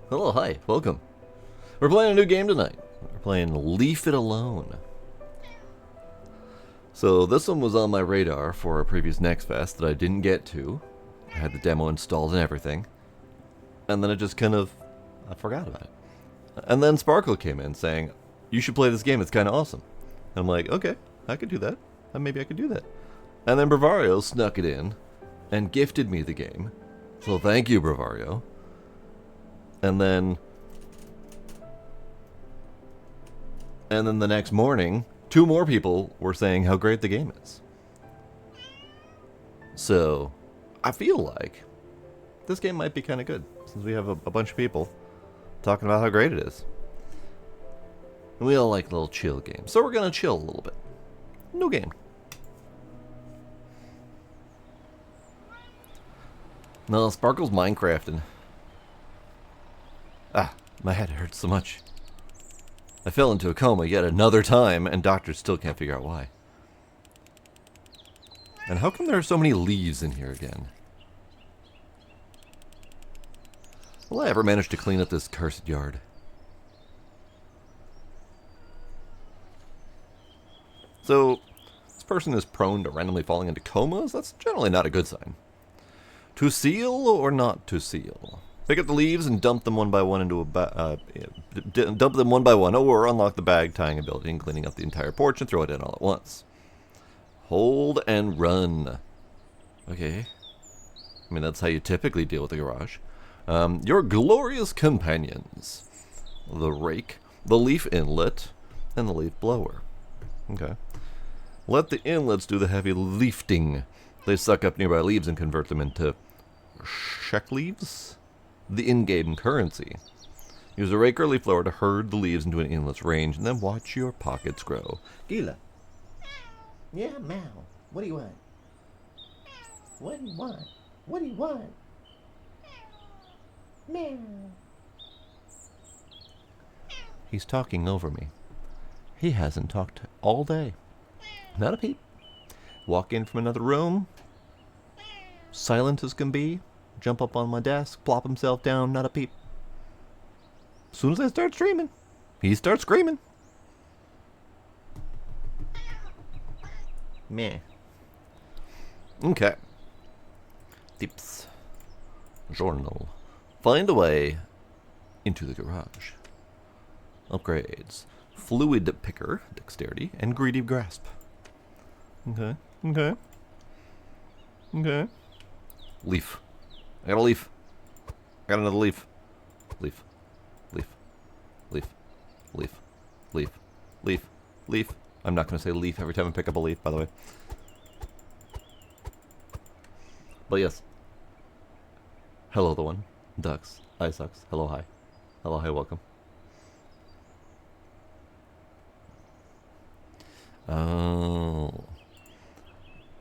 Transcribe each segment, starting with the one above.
Hello, hi, welcome. We're playing a new game tonight. We're playing Leave It Alone. So this one was on my radar for a previous Next Fest that I didn't get to. I had the demo installed and everything. And then it just kind of, I forgot about it. And then Sparkle came in saying, you should play this game, it's kind of awesome. I'm like, okay, I could do that. Maybe I could do that. And then Bravario snuck it in and gifted me the game. So thank you, Bravario. And then the next morning, 2 more people were saying how great the game is. So, I feel like this game might be kind of good, since we have a bunch of people talking about how great it is. And we all like little chill games, so we're going to chill a little bit. New game. No, Sparkle's Minecrafting. Ah, my head hurts so much. I fell into a coma yet another time, and doctors still can't figure out why. And how come there are so many leaves in here again? Will I ever manage to clean up this cursed yard? So, this person is prone to randomly falling into comas? That's generally not a good sign. To seal or not to seal? Pick up the leaves and dump them one by one into a dump them one by one, or unlock the bag tying ability and cleaning up the entire porch and throw it in all at once. Hold and run. Okay. I mean, that's how you typically deal with the garage. Your glorious companions. The rake, the leaf inlet, and the leaf blower. Okay. Let the inlets do the heavy leafting. They suck up nearby leaves and convert them into sheck leaves? The in-game currency. Use a rake or leaf blower to herd the leaves into an inlet's range, and then watch your pockets grow. Gila. Yeah, Mal. What do you want? What do you want? What do you want? Meow. He's talking over me. He hasn't talked all day. Not a peep. Walk in from another room. Silent as can be. Jump up on my desk, plop himself down, not a peep. As soon as I start streaming, he starts screaming. Meh. Okay. Tips. Journal. Find a way into the garage. Upgrades. Fluid picker, dexterity, and greedy grasp. Okay. Okay. Okay. Leaf. I got a leaf. I got another leaf. Leaf. Leaf. Leaf. Leaf. Leaf. Leaf. Leaf. I'm not going to say leaf every time I pick up a leaf, by the way. But yes. Hello, the one. Ducks. Hi, sucks. Hello, hi. Hello, hi, welcome. Oh.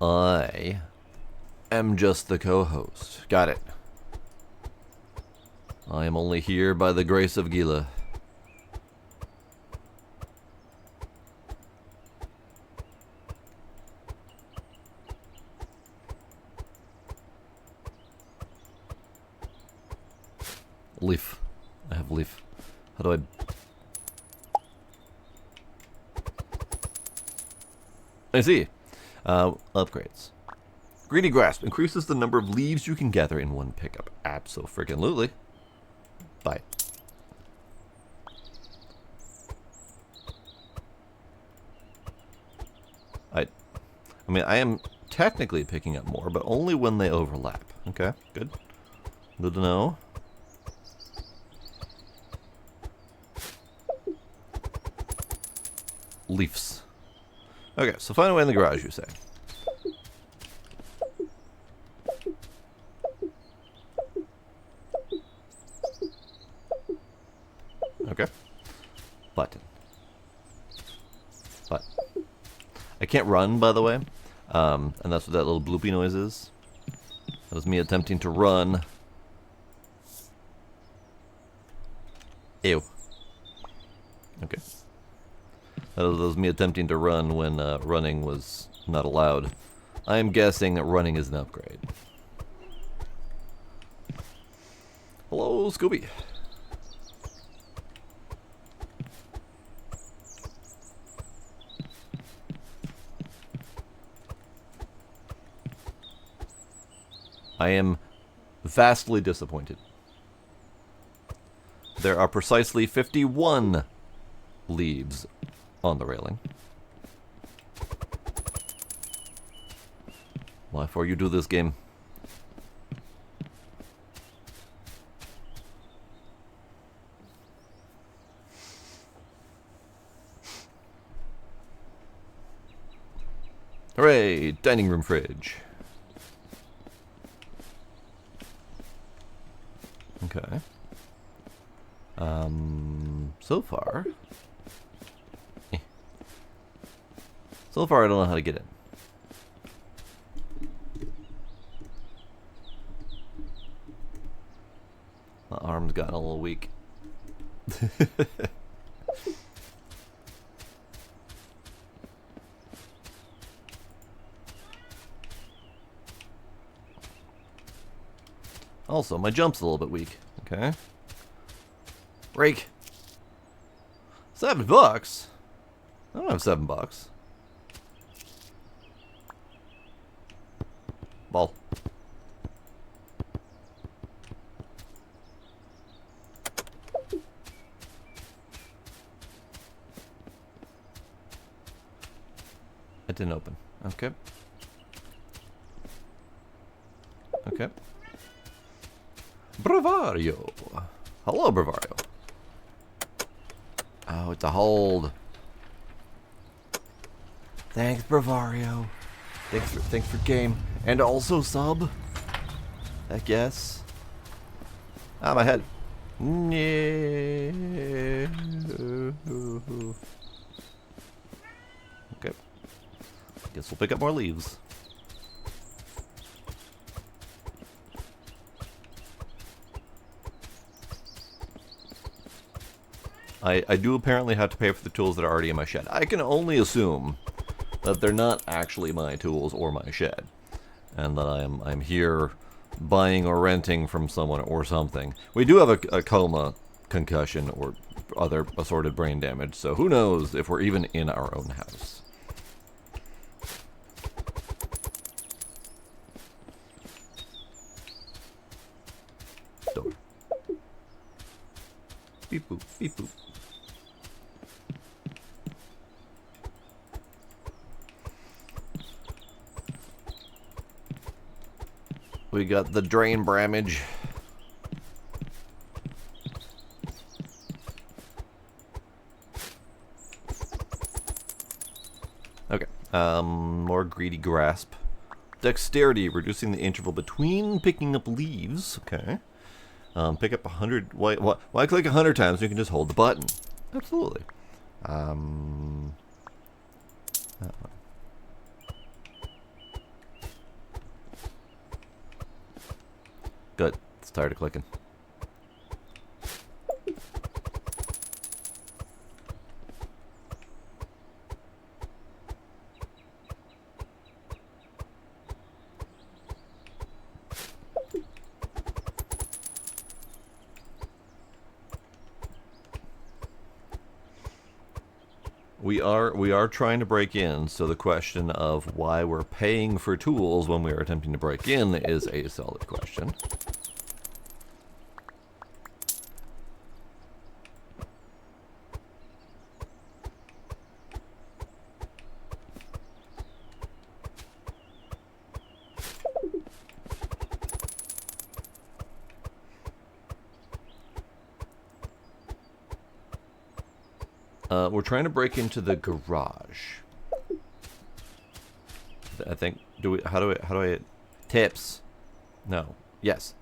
I am just the co-host. Got it. I am only here by the grace of Gila. Leaf. I have leaf. How do I see. Upgrades. Greedy Grasp increases the number of leaves you can gather in one pickup. Abso-friggin-lutely. Bye. I mean, I am technically picking up more, but only when they overlap. Okay, good. Good to know. Leaves. Okay, so find a way in the garage, you say. Okay. Button. But I can't run, by the way. And that's what that little bloopy noise is. That was me attempting to run. Ew. Okay. That was me attempting to run when running was not allowed. I am guessing that running is an upgrade. Hello, Scooby. I am vastly disappointed. There are precisely 51 leaves on the railing. Why for you do this game? Hooray! Dining room fridge. Okay. So far... So far I don't know how to get in. My arm's gotten a little weak. Also, my jump's a little bit weak. Okay. Break. $7? I don't have $7. Ball. It didn't open. Okay. Okay. Bravario. Hello, Bravario. Oh, it's a hold. Thanks, Bravario. Thanks for game. And also sub. Heck yes. Ah, my head. No. Okay. Guess we'll pick up more leaves. I do apparently have to pay for the tools that are already in my shed. I can only assume that they're not actually my tools or my shed, and that I'm here buying or renting from someone or something. We do have a coma, concussion, or other assorted brain damage, so who knows if we're even in our own house. Door. Beep boop, beep boop. We got the drain bramage. Okay. More greedy grasp. Dexterity, reducing the interval between picking up leaves. Okay. Pick up 100. Why click 100 times? You can just hold the button. Absolutely. That one. Good. It's tired of clicking. We are trying to break in, so the question of why we're paying for tools when we are attempting to break in is a solid question. We're trying to break into the garage. I think. How do I? Tips. No. Yes.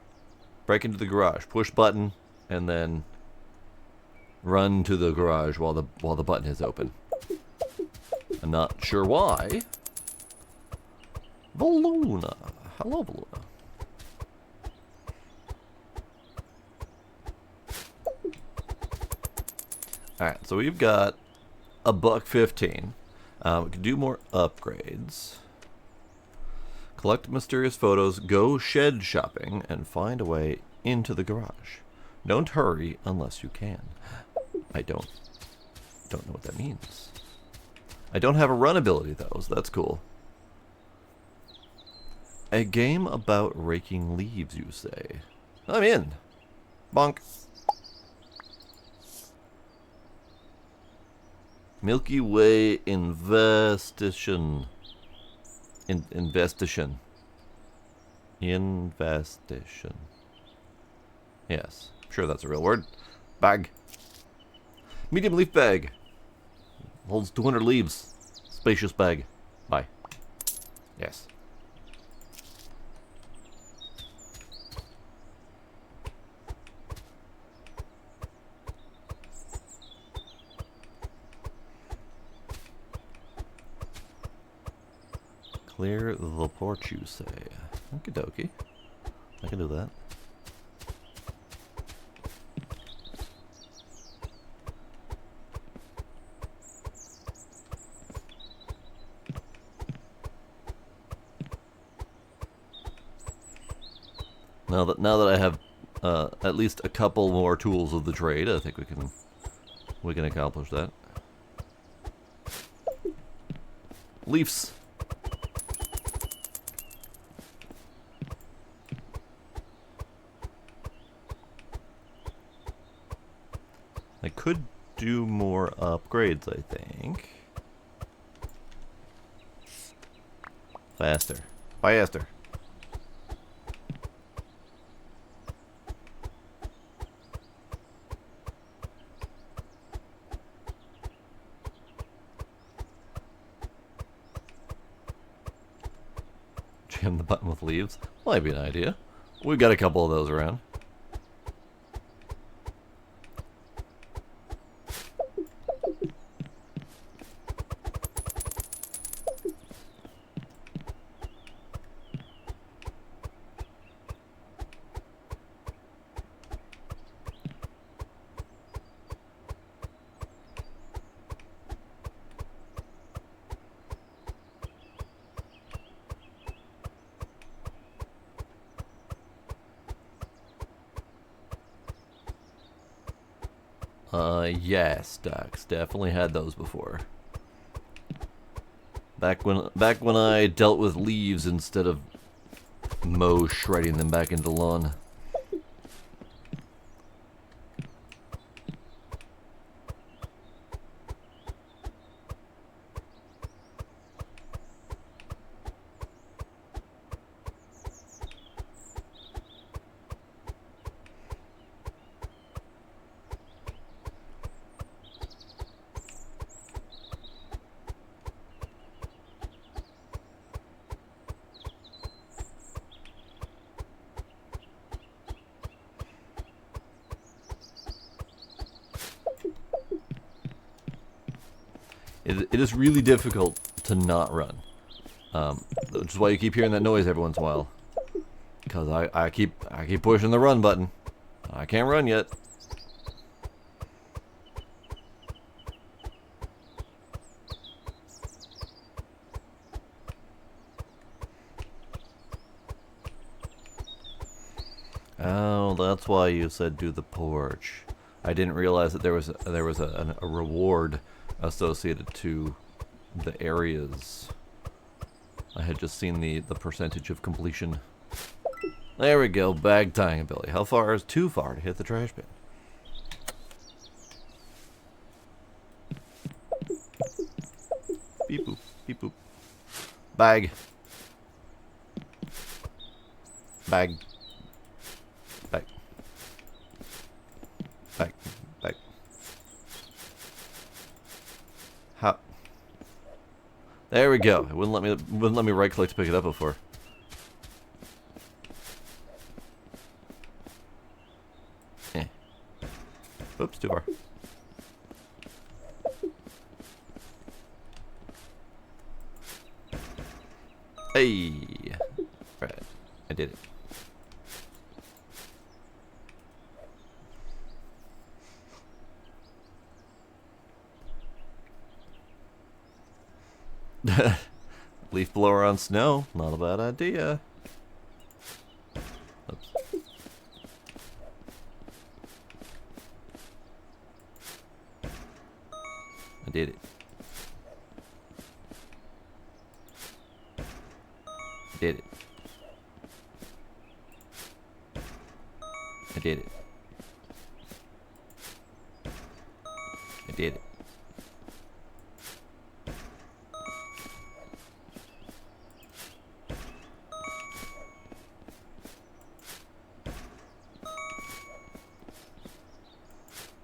Break into the garage. Push button, and then run to the garage while the button is open. I'm not sure why. Balloona. Hello, Balloona. Alright, so we've got $1.15. We can do more upgrades. Collect mysterious photos, go shed shopping, and find a way into the garage. Don't hurry unless you can. I don't know what that means. I don't have a run ability though, so that's cool. A game about raking leaves, you say? I'm in. Bonk. Milky Way Investation. Investation. Investation. Yes, I'm sure that's a real word. Bag. Medium leaf bag. Holds 200 leaves. Spacious bag. Bye. Yes. Clear the porch, you say. Okie dokie. I can do that. Now that I have at least a couple more tools of the trade, I think we can accomplish that. Leaves. I could do more upgrades, I think. Faster. Faster. Jam the button with leaves. Might be an idea. We've got a couple of those around. Yes, Dax, definitely had those before. Back when I dealt with leaves instead of mow shredding them back into the lawn. It is really difficult to not run, which is why you keep hearing that noise every once in a while. Because I keep pushing the run button. I can't run yet. Oh, that's why you said do the porch. I didn't realize that there was a reward associated to the areas. I had just seen the percentage of completion. There we go, bag tying ability. How far is too far to hit the trash bin? Beep boop, beep boop. Bag. Bag. Bag. Bag. Bag. How? There we go. It wouldn't let me right click to pick it up before. Oops, too far. Hey! Right, I did it. Leaf blower on snow, not a bad idea. Oops. I did it. Did it. I did it. I did it.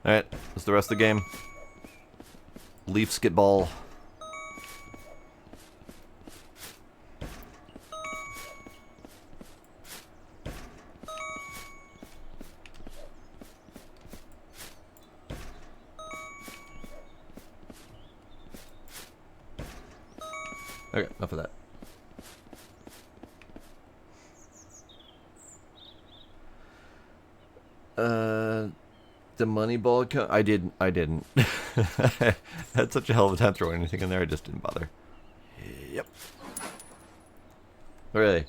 Alright, that's the rest of the game. Leaf skitball. Okay, enough of that. The money ball account? I didn't. I had such a hell of a time throwing anything in there, I just didn't bother. Yep. Really?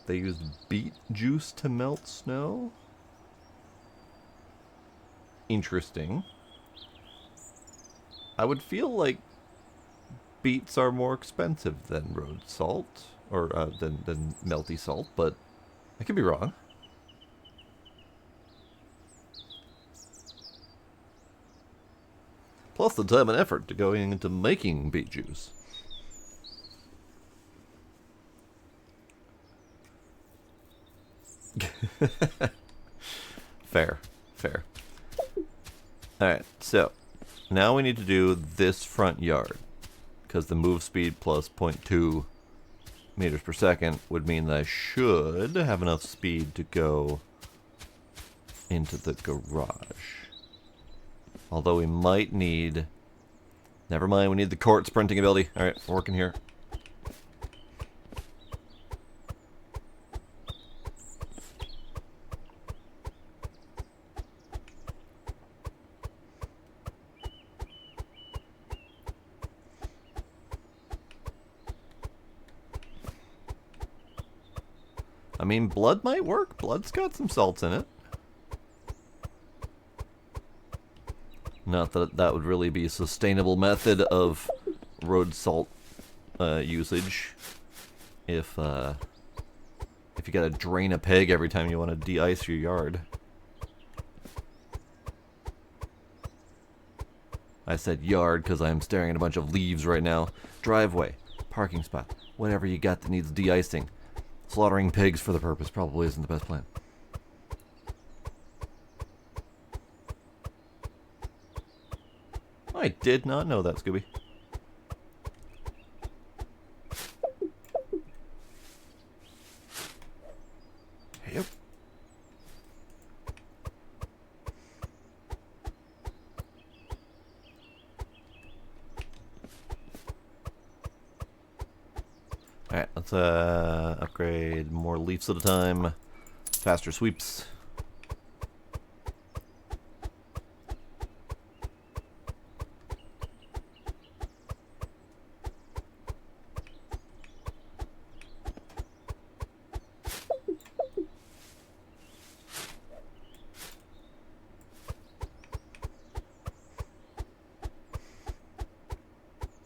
They used beet juice to melt snow? Interesting. I would feel like beets are more expensive than road salt, or than melty salt, but I could be wrong. Plus the time and effort to going into making beet juice. Fair, fair. Alright, so now we need to do this front yard, because the move speed plus 0.2 meters per second would mean that I should have enough speed to go into the garage. Although we might need... Never mind, we need the court sprinting ability. Alright, we're working here. I mean, blood might work. Blood's got some salts in it. Not that that would really be a sustainable method of road salt usage. If you gotta drain a pig every time you want to de-ice your yard. I said yard because I'm staring at a bunch of leaves right now. Driveway, parking spot, whatever you got that needs de-icing. Slaughtering pigs for the purpose probably isn't the best plan. I did not know that, Scooby. Yep. Alright, let's upgrade more leaves at a time. Faster sweeps.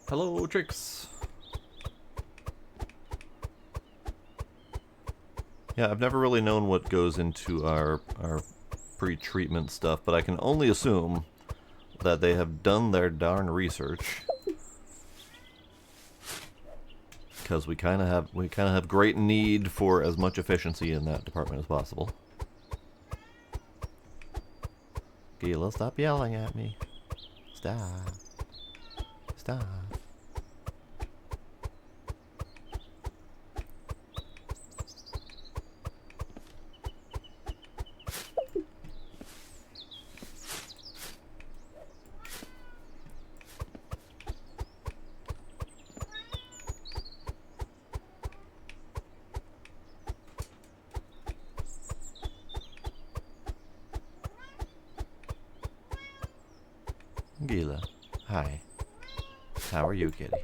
Hello, Tricks. Yeah, I've never really known what goes into our pre-treatment stuff, but I can only assume that they have done their darn research. Because we kind of have great need for as much efficiency in that department as possible. Gila, stop yelling at me. Stop. Stop. Gila, hi. How are you, kitty?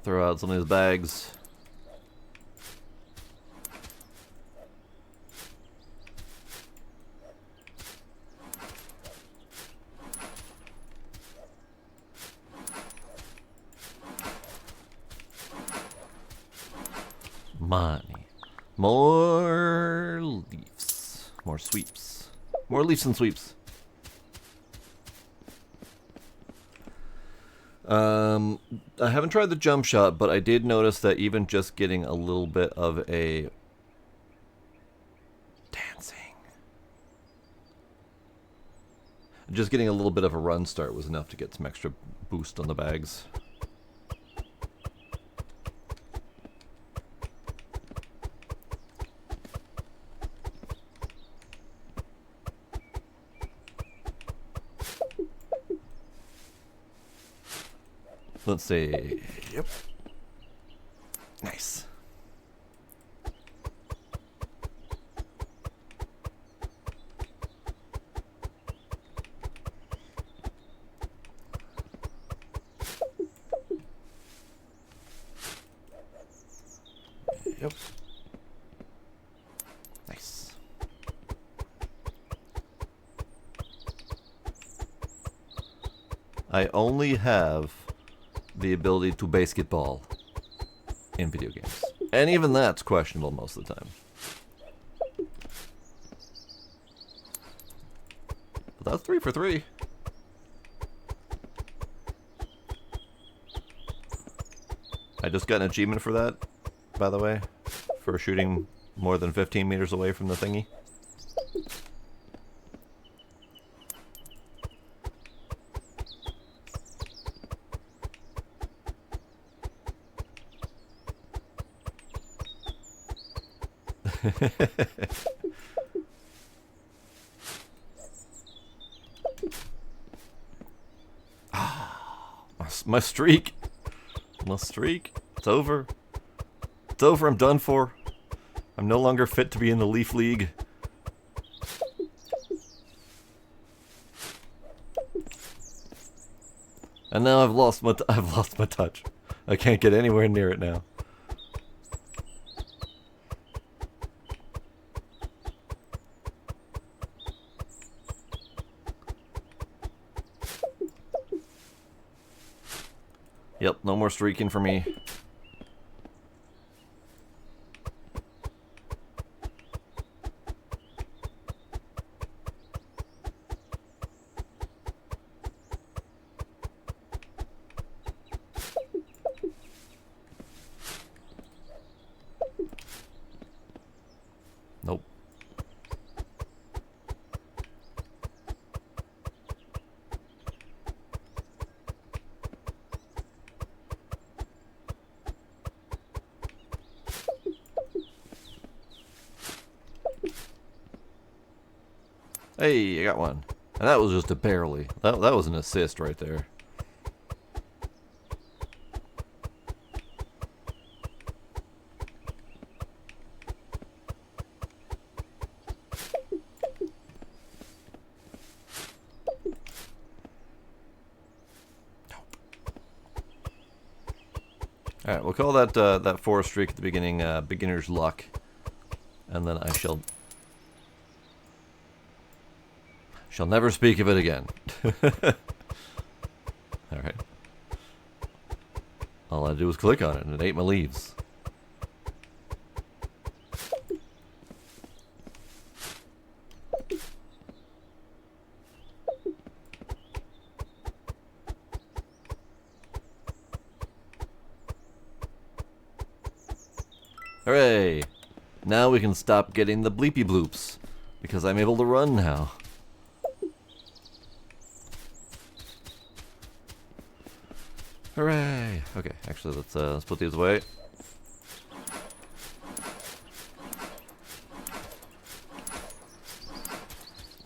Throw out some of these bags. Money. More leaves. More sweeps. More leaves and sweeps. I haven't tried the jump shot, but I did notice that even just getting a little bit of a just getting a little bit of a run start was enough to get some extra boost on the bags. Let's see. Yep. Nice. Yep. Nice. I only have the ability to basketball in video games. And even that's questionable most of the time. But that's 3 for 3. I just got an achievement for that, by the way, for shooting more than 15 meters away from the thingy. My streak. My streak. It's over. It's over. I'm done for. I'm no longer fit to be in the Leaf League. And now I've lost my touch. I can't get anywhere near it now. Yep, no more streaking for me. Nope. Hey, I got one. And that was just a barely. That was an assist right there. All right, we'll call that that 4 streak at the beginning beginner's luck, and then I shall never speak of it again. All right. All I do is click on it, and it ate my leaves. Hooray! Now we can stop getting the bleepy bloops, because I'm able to run now. Hooray! Okay, actually let's put these away.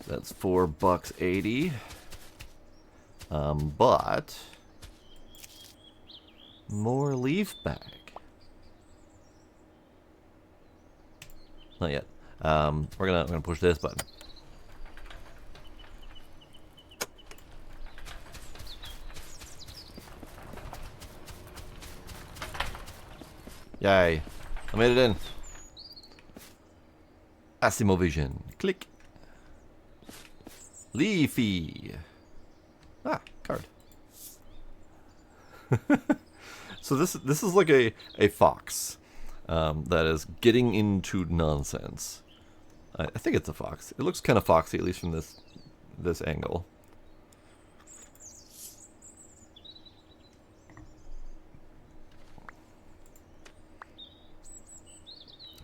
That's $4.80. But more leaf bag. Not yet. We're gonna push this button. Yay. I made it in. Vision. Click. Leafy. Ah, card. So this is like a fox that is getting into nonsense. I think it's a fox. It looks kind of foxy, at least from this angle.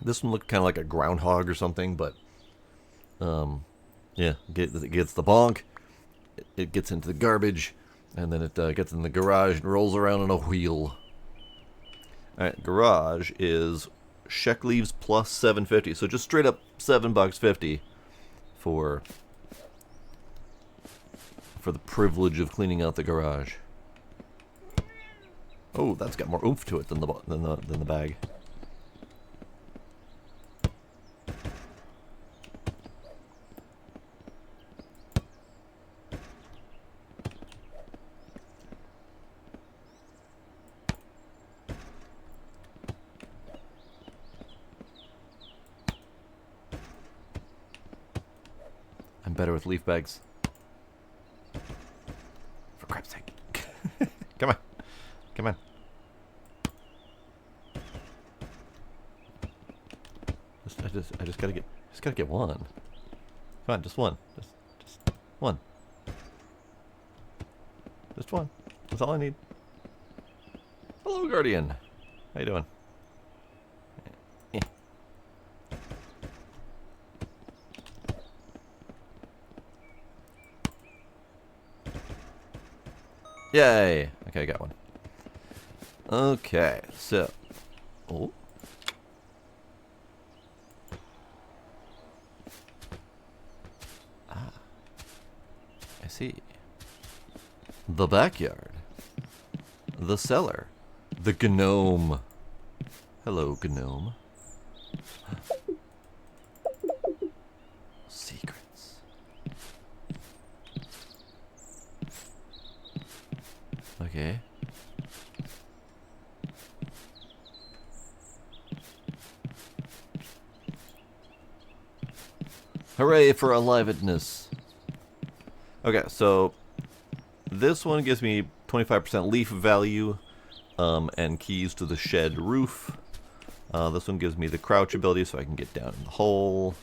This one looked kind of like a groundhog or something, but yeah, it gets the bonk, it gets into the garbage, and then it gets in the garage and rolls around on a wheel. Alright, garage is Sheck leaves plus $7.50, so just straight up $7.50 for the privilege of cleaning out the garage. Oh, that's got more oomph to it than the bag. I'm better with leaf bags. For crap's sake. Come on. Come on. I just gotta get one. Come on, just one. Just one. Just one. That's all I need. Hello, Guardian. How you doing? Yay! Okay, I got one. Okay, so... Oh. Ah. I see. The backyard. The cellar. The gnome. Hello, gnome. Secrets. Okay. Hooray for alivedness. Okay, so this one gives me 25% leaf value and keys to the shed roof. This one gives me the crouch ability so I can get down in the hole.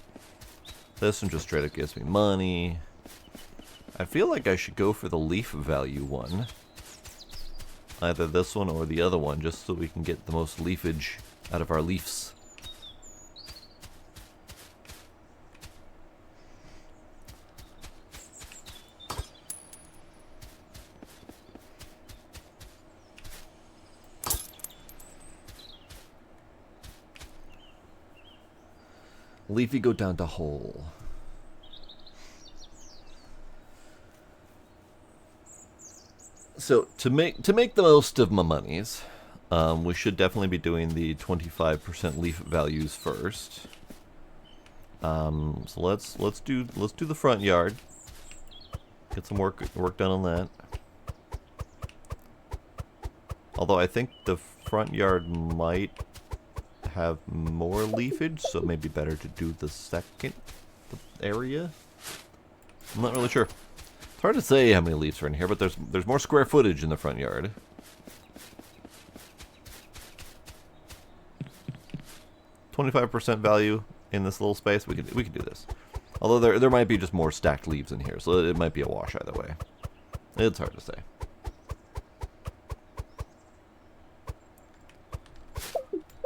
This one just straight up gives me money. I feel like I should go for the leaf value one. Either this one or the other one, just so we can get the most leafage out of our leaves. Leafy go down to hole. So to make the most of my monies, we should definitely be doing the 25% leaf values first. So let's do the front yard. Get some work done on that. Although I think the front yard might have more leafage, so it may be better to do the second area. I'm not really sure. It's hard to say how many leaves are in here, but there's more square footage in the front yard. 25% value in this little space. We could do this. Although there might be just more stacked leaves in here, so it might be a wash either way. It's hard to say.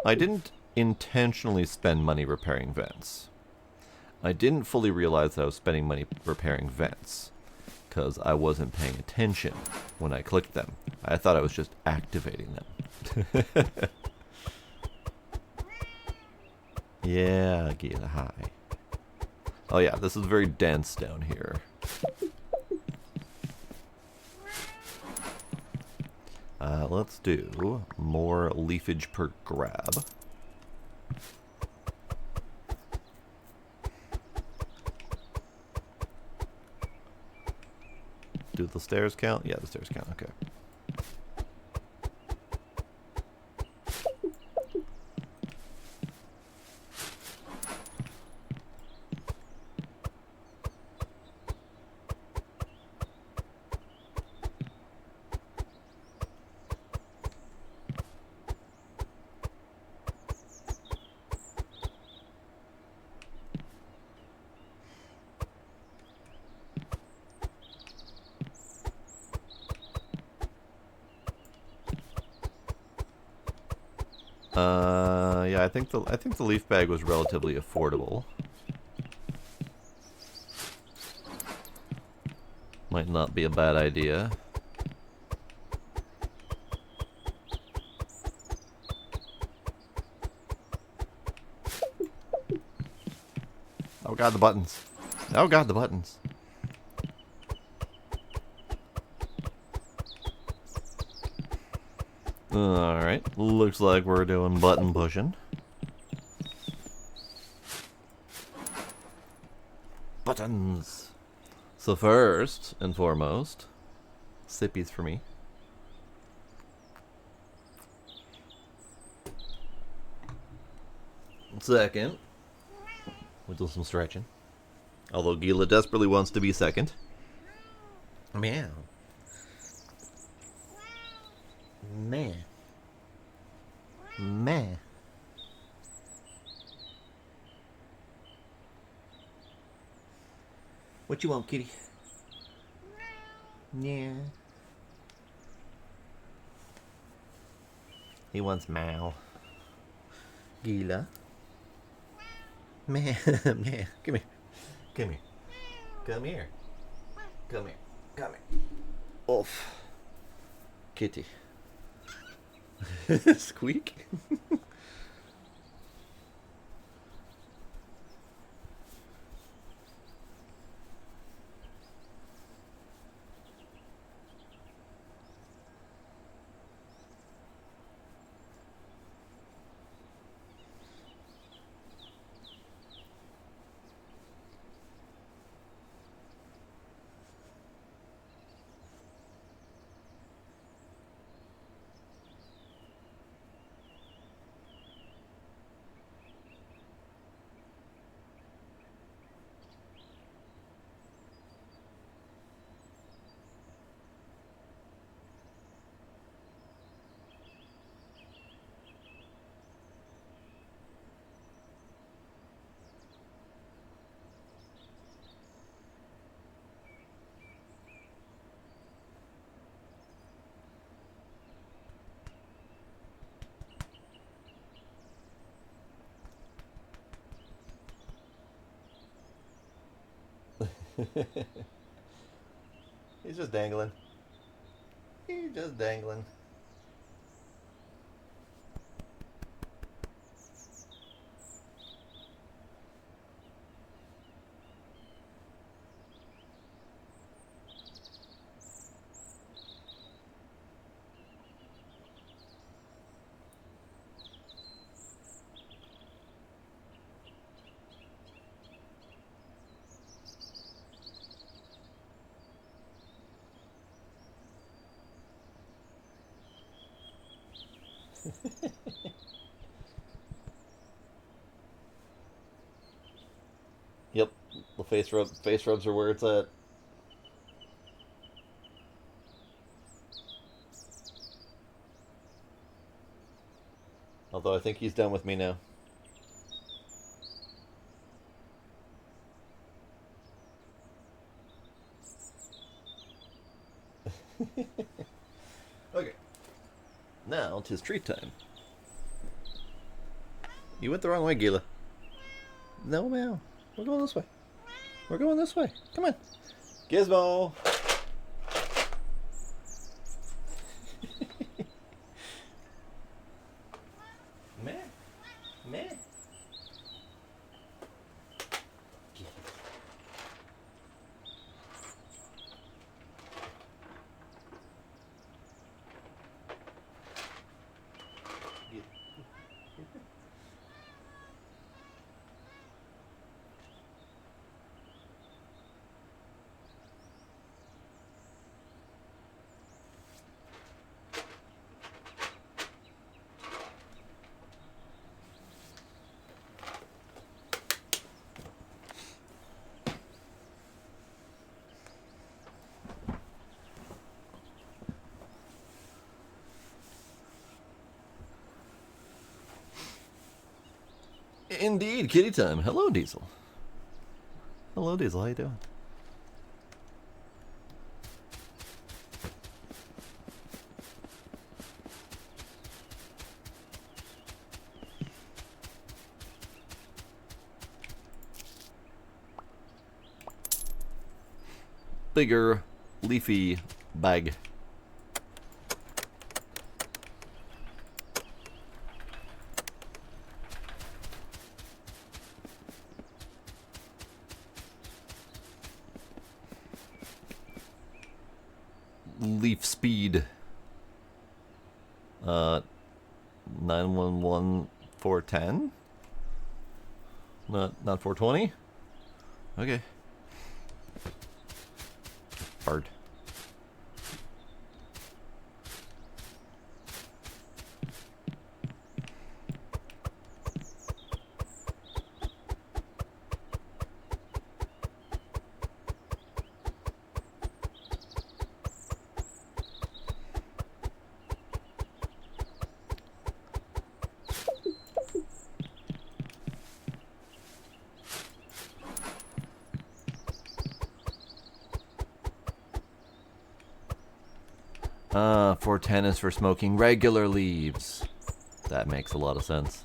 I didn't intentionally spend money repairing vents. I didn't fully realize that I was spending money repairing vents because I wasn't paying attention when I clicked them. I thought I was just activating them. Yeah, get a high. Oh yeah, this is very dense down here. Let's do more leafage per grab. Do the stairs count? Yeah, the stairs count. Okay. Yeah, I think the leaf bag was relatively affordable. Might not be a bad idea. Oh god, the buttons. Oh god, the buttons. Alright, looks like we're doing button pushing. Buttons! So first and foremost, sippies for me. Second, we'll do some stretching. Although Gila desperately wants to be second. Meow. Meh. Meh. What you want, kitty? Yeah. He wants meow. Gila. Meh. Meh. Come here. Come here. Come here. Come here. Come here. Off. Kitty. Squeak. He's just dangling. He's just dangling. Yep, the face rubs are where it's at. Although I think he's done with me now. Okay. Now, 'tis treat time. You went the wrong way, Gila. No, meow. We're going this way. We're going this way. Come on. Gizmo! Meh. Meh. Indeed, kitty time. Hello, Diesel. Hello, Diesel. How you doing? bigger leafy bag. Leaf speed. 911 410? Not 420? Okay. Hard. Ah, 410 is for smoking regular leaves. That makes a lot of sense.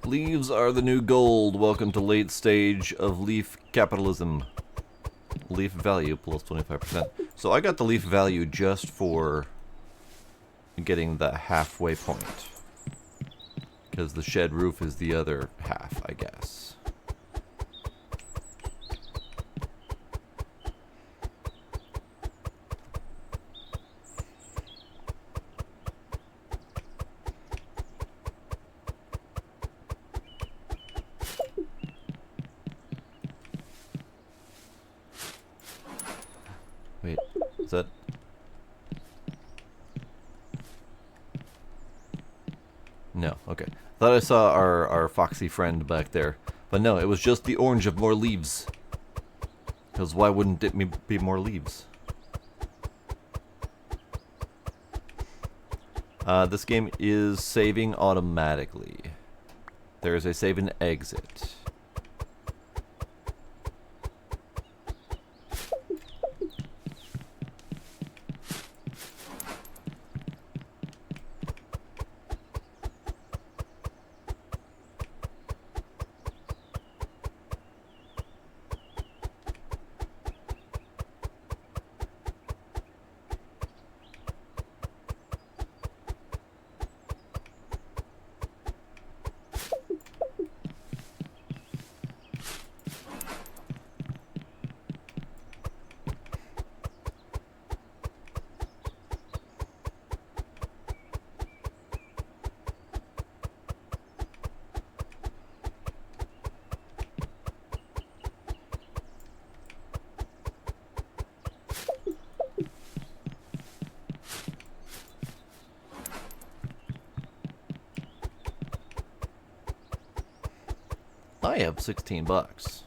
Leaves are the new gold. Welcome to late stage of leaf capitalism. Leaf value plus 25%. So I got the leaf value just for getting the halfway point. Because the shed roof is the other half, I guess. Wait, is that... No, okay. Thought I saw our foxy friend back there. But no, it was just the orange of more leaves. Because why wouldn't it be more leaves? This game is saving automatically. There is a save and exit. I have 16 bucks.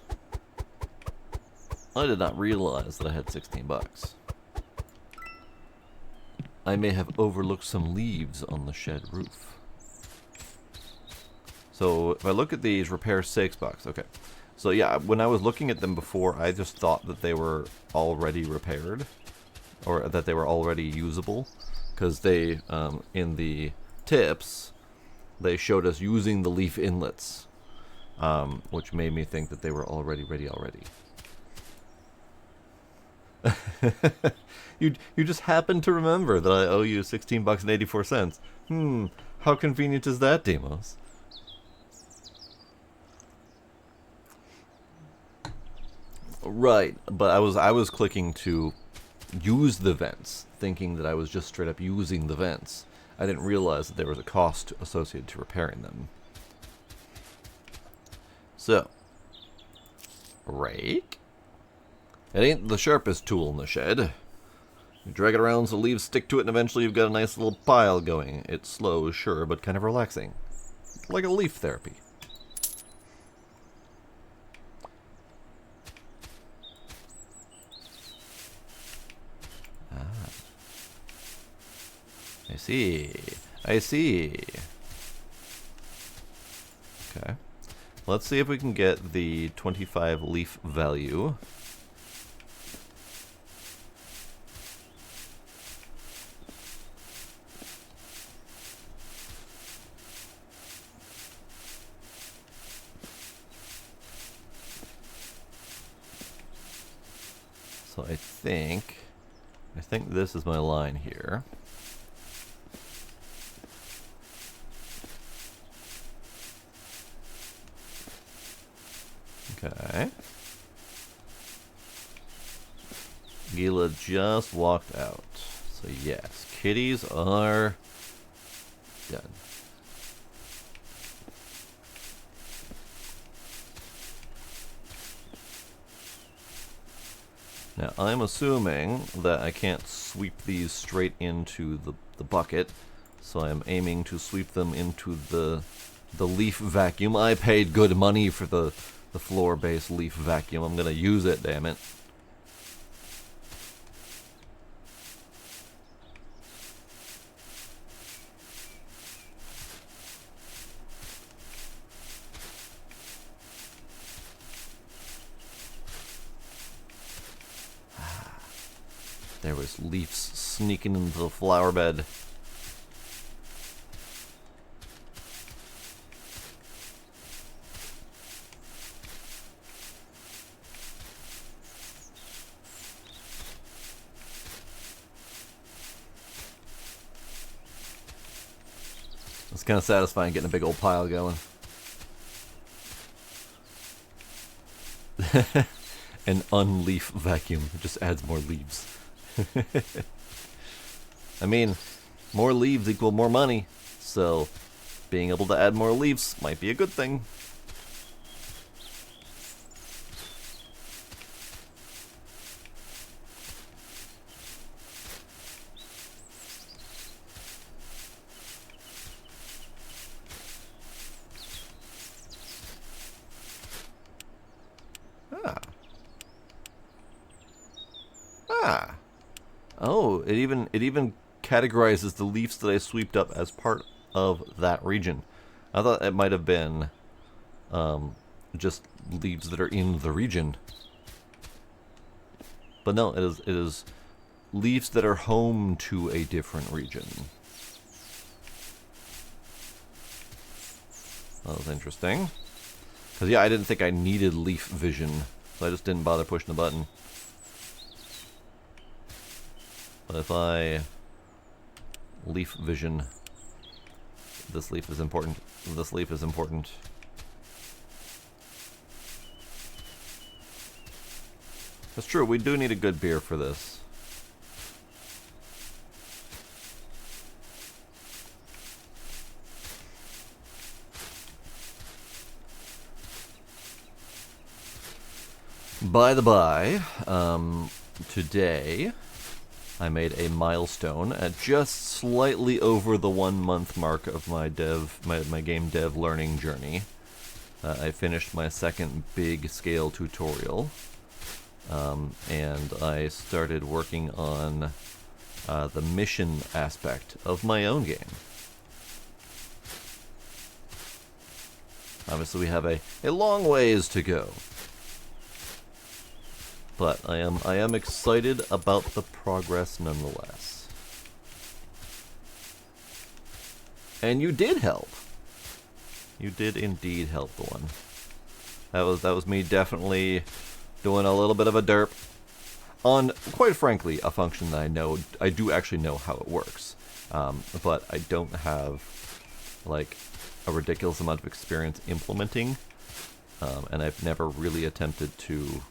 I did not realize that I had 16 bucks. I may have overlooked some leaves on the shed roof. So if I look at these, repair 6 bucks. Okay. So yeah, when I was looking at them before, I just thought that they were already repaired. Or that they were already usable. Because they, in the tips, they showed us using the leaf inlets. Which made me think that they were already ready already. you just happen to remember that I owe you 16 bucks and 84 cents. How convenient is that, Demos? Right, but I was clicking to use the vents, thinking that I was just straight up using the vents. I didn't realize that there was a cost associated to repairing them. So, rake. It ain't the sharpest tool in the shed. You drag it around so leaves stick to it, and eventually you've got a nice little pile going. It's slow, sure, but kind of relaxing. Like a leaf therapy. I see. I see. Okay. Let's see if we can get the 25 leaf value. So I think this is my line here. Okay. Gila just walked out. So yes, kitties are done. Now, I'm assuming that I can't sweep these straight into the bucket, so I'm aiming to sweep them into the leaf vacuum. I paid good money for the floor-based leaf vacuum. I'm gonna use it, damn it. There was leaves sneaking into the flower bed. It's kind of satisfying getting a big old pile going. An unleaf vacuum. It just adds more leaves. I mean, more leaves equal more money, so being able to add more leaves might be a good thing. Oh, it even categorizes the leaves that I swept up as part of that region. I thought it might have been just leaves that are in the region. But no, it is leaves that are home to a different region. That was interesting. Because yeah, I didn't think I needed leaf vision, so I just didn't bother pushing the button. But if I leaf vision, this leaf is important. This leaf is important. That's true, we do need a good beer for this. By the by, today I made a milestone at just slightly over the 1 month mark of my game dev learning journey. I finished my second big scale tutorial, and I started working on the mission aspect of my own game. Obviously we have a long ways to go. But I am excited about the progress nonetheless. And you did help. You did indeed help the one. That was me definitely doing a little bit of a derp on, quite frankly, a function that I do actually know how it works. But I don't have like a ridiculous amount of experience implementing, and I've never really attempted to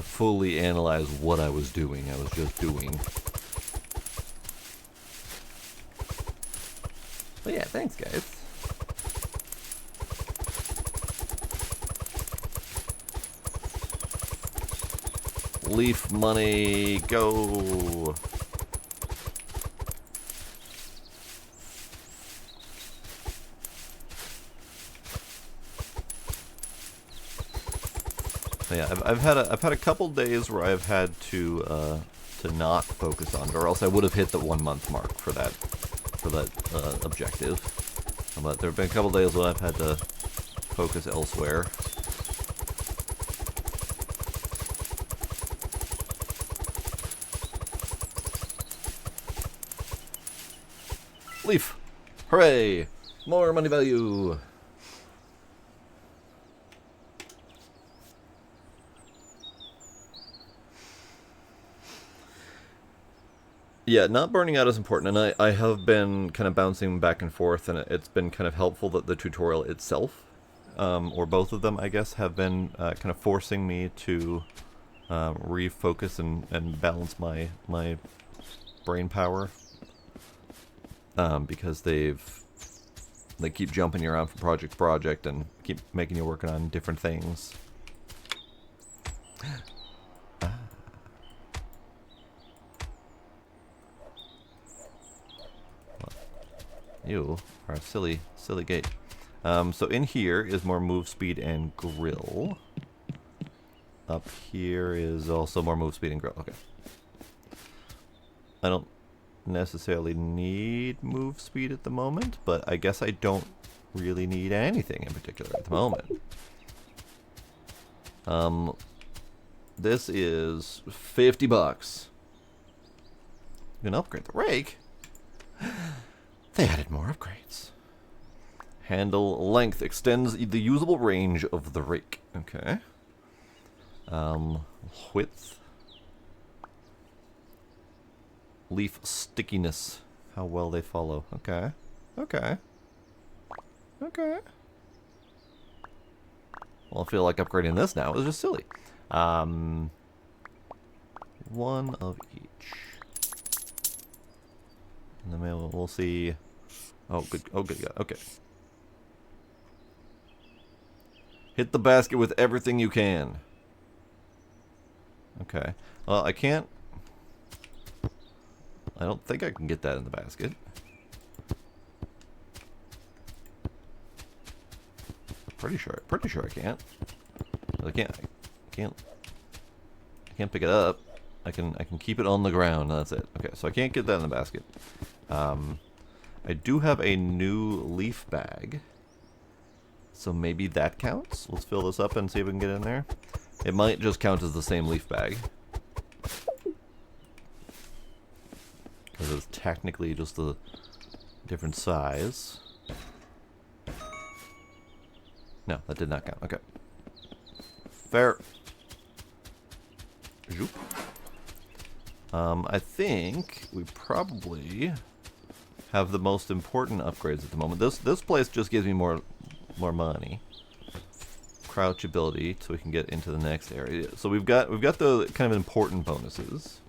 fully analyze what I was doing. I was just doing. But yeah, thanks guys. Leaf money, go! Yeah, I've had a couple days where I've had to to not focus on it, or else I would have hit the 1 month mark for that objective. But there have been a couple days when I've had to focus elsewhere. Leaf! Hooray! More money value! Yeah, not burning out is important, and I have been kind of bouncing back and forth, and it's been kind of helpful that the tutorial itself, or both of them, I guess, have been kind of forcing me to refocus and balance my brain power, because they keep jumping you around from project to project and keep making you working on different things. You are a silly gate. So in here is more move speed and grill. Up here is also more move speed and grill. Okay. I don't necessarily need move speed at the moment, but I guess I don't really need anything in particular at the moment. This is $50. You can upgrade the rake. They added more upgrades. Handle length extends the usable range of the rake. Okay. Width. Leaf stickiness. How well they follow. Okay. Okay. Okay. Well, I feel like upgrading this now is just silly. One of each. And then we'll see. Oh, good. Oh, good. Okay. Hit the basket with everything you can. Okay. Well, I can't. I don't think I can get that in the basket. Pretty sure I can't. I can't pick it up. I can keep it on the ground. That's it. Okay, so I can't get that in the basket. I do have a new leaf bag, so maybe that counts. Let's fill this up and see if we can get in there. It might just count as the same leaf bag, because it's technically just a different size. No, that did not count. Okay. Fair. Zoop. I think we probably have the most important upgrades at the moment. This place just gives me more money. Crouch ability, so we can get into the next area. So we've got the kind of important bonuses.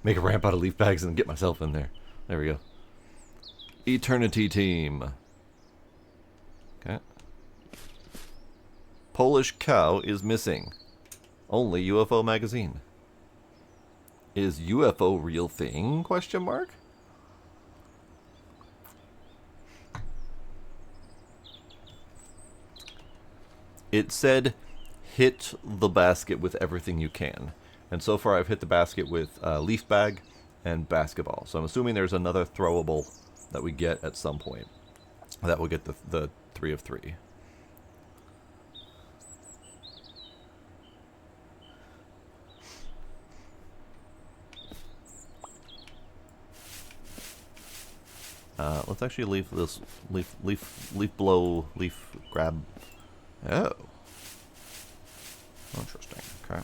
Make a ramp out of leaf bags and get myself in there. There we go. Eternity team. Okay. Polish cow is missing. Only UFO magazine. Is UFO real thing? Question mark. It said hit the basket with everything you can. And so far I've hit the basket with leaf bag and basketball. So I'm assuming there's another throwable that we get at some point. That will get the 3 of 3. Let's actually leave this leaf blow, leaf grab. Oh. Interesting. Okay.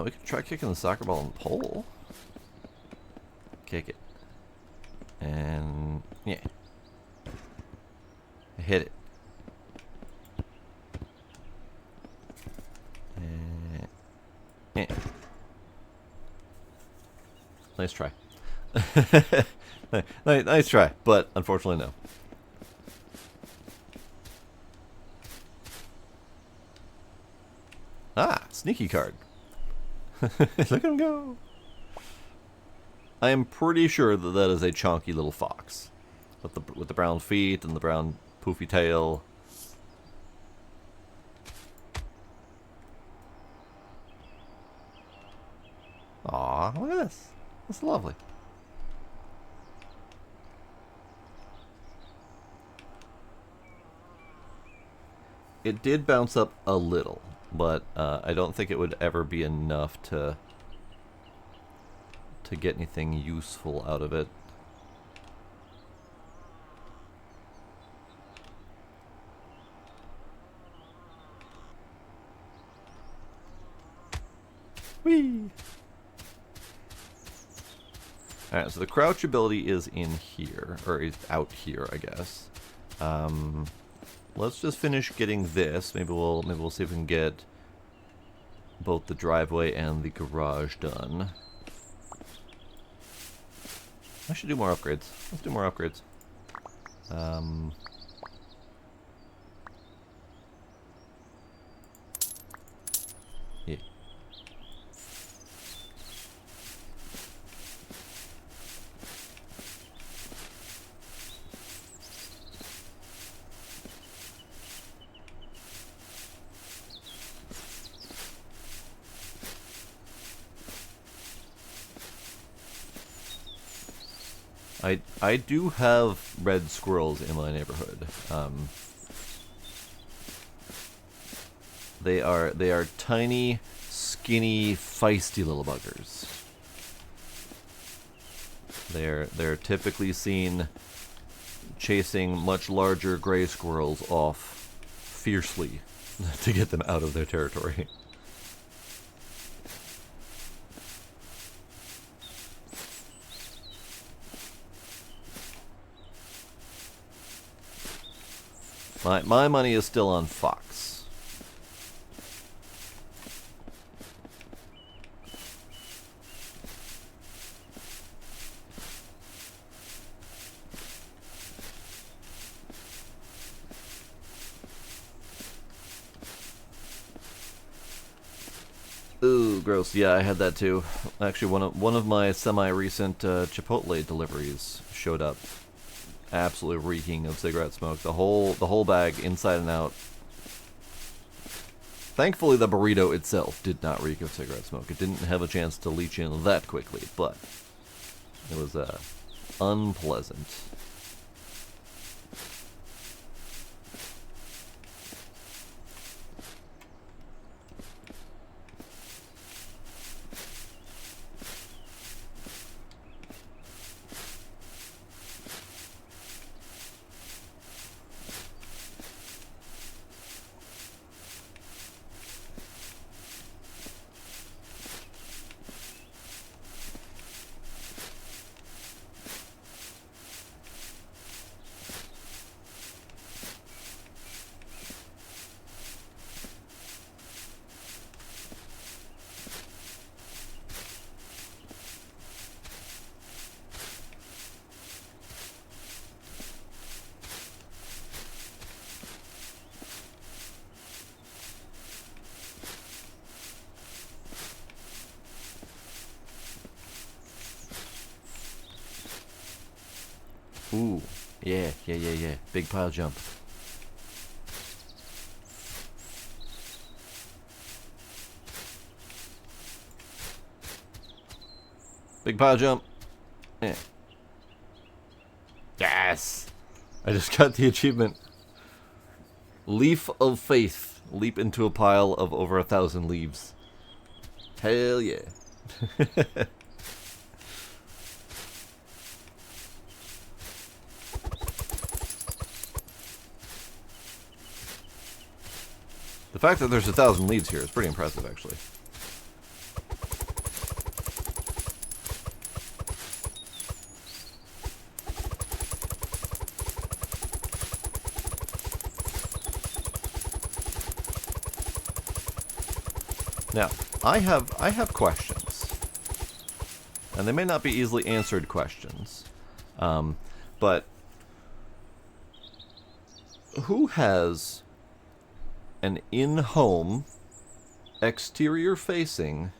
We could try kicking the soccer ball in the pole. Kick it. And yeah. Hit it. Yeah. Nice try. Nice try, but unfortunately no. Ah, sneaky card. Look at him go. I am pretty sure that that is a chonky little fox. with the brown feet and the brown poofy tail. Aw, look at this. That's lovely. It did bounce up a little, but I don't think it would ever be enough to get anything useful out of it. Whee! Alright, so the crouch ability is in here, or is out here, I guess. Let's just finish getting this. Maybe we'll see if we can get both the driveway and the garage done. I should do more upgrades. Let's do more upgrades. Yeah. I do have red squirrels in my neighborhood. They are tiny, skinny, feisty little buggers. They're typically seen chasing much larger gray squirrels off fiercely to get them out of their territory. My money is still on fox. Ooh, gross. Yeah, I had that too. Actually, one of my semi-recent Chipotle deliveries showed up, absolutely reeking of cigarette smoke. The whole bag, inside and out. Thankfully, the burrito itself did not reek of cigarette smoke. It didn't have a chance to leach in that quickly, but it was unpleasant. Ooh, yeah. Big pile jump. Big pile jump. Yeah. Yes! I just got the achievement. Leaf of Faith. Leap into a pile of over 1,000 leaves. Hell yeah. The fact that there's 1,000 leaves here is pretty impressive, actually. Now, I have questions, and they may not be easily answered questions, but who has an in-home, exterior-facing,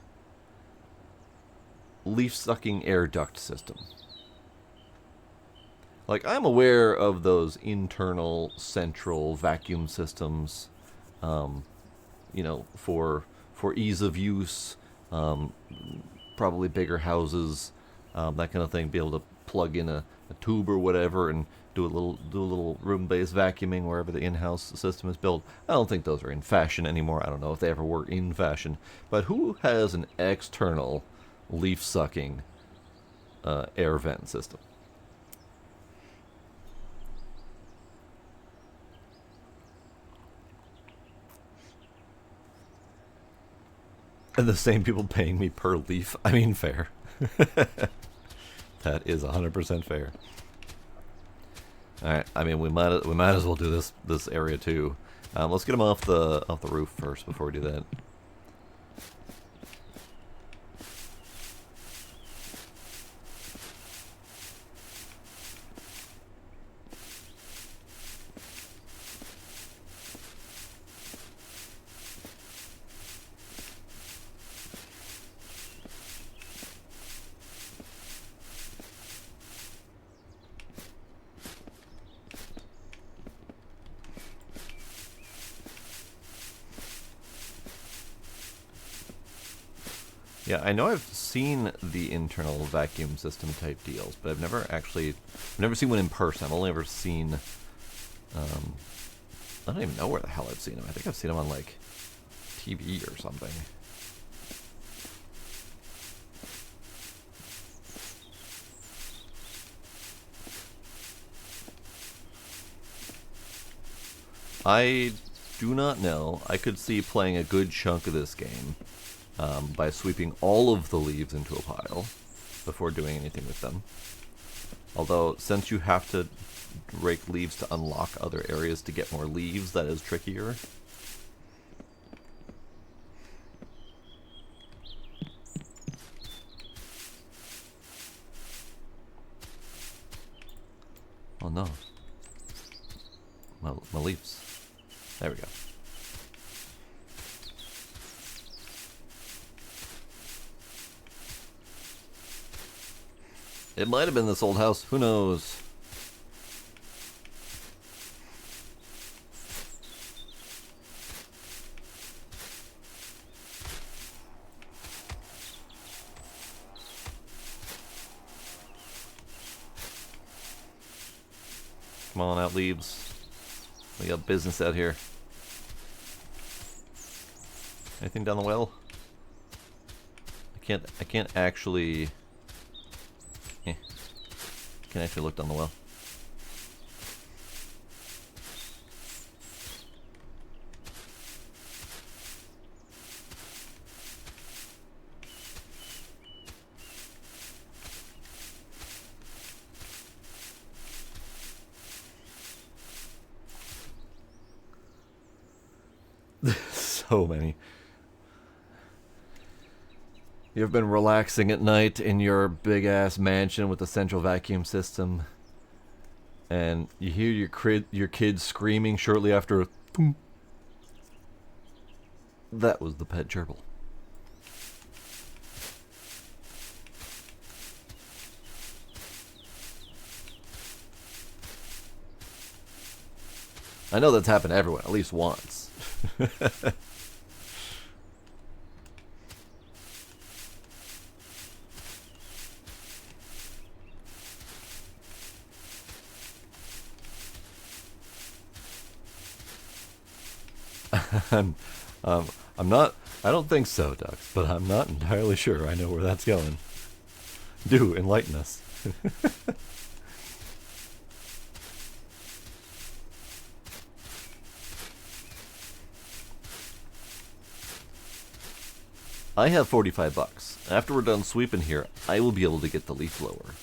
leaf-sucking air duct system? Like, I'm aware of those internal central vacuum systems, um, for ease of use, um, probably bigger houses, that kind of thing. Be able to plug in a tube or whatever and do a little room-based vacuuming wherever the in-house system is built. I don't think those are in fashion anymore. I don't know if they ever were in fashion. But who has an external leaf-sucking air vent system? And the same people paying me per leaf. I mean, fair. That is 100% fair. All right. I mean, we might as well do this area too. Let's get them off the roof first before we do that. Yeah, I know I've seen the internal vacuum system type deals, but I've never seen one in person. I've only ever seen, I don't even know where the hell I've seen them. I think I've seen them on like TV or something. I do not know. I could see playing a good chunk of this game by sweeping all of the leaves into a pile before doing anything with them. Although, since you have to rake leaves to unlock other areas to get more leaves, that is trickier. Oh no. My leaves. There we go. It might have been this old house. Who knows? Come on out, leaves. We got business out here. Anything down the well? I can't actually... Can actually look down the well. So many. You've been relaxing at night in your big-ass mansion with the central vacuum system, and you hear your kid screaming shortly after a boom. That was the pet gerbil. I know that's happened to everyone at least once. I'm not. I don't think so, Ducks, but I'm not entirely sure I know where that's going. Do enlighten us. I have 45 bucks. After we're done sweeping here, I will be able to get the leaf blower.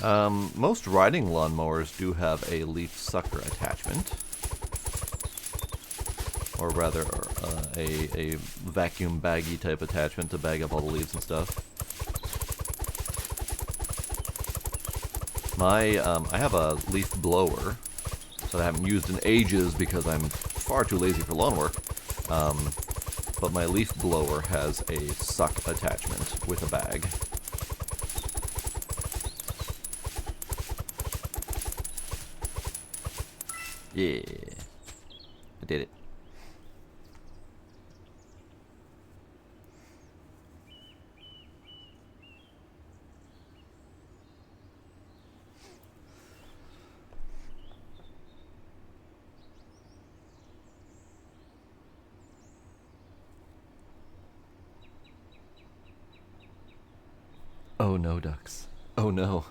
Most riding lawnmowers do have a leaf sucker attachment. Or rather, a vacuum baggy type attachment to bag up all the leaves and stuff. I have a leaf blower that I haven't used in ages because I'm far too lazy for lawn work. But my leaf blower has a suck attachment with a bag. Yeah, I did it. Oh no, ducks. Oh no.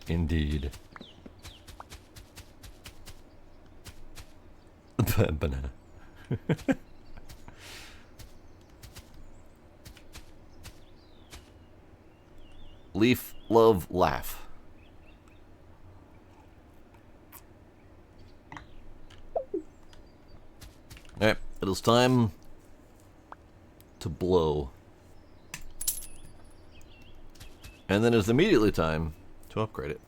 Indeed. Banana. Leaf, love, laugh. Alright, it is time to blow. And then it's immediately time to upgrade it.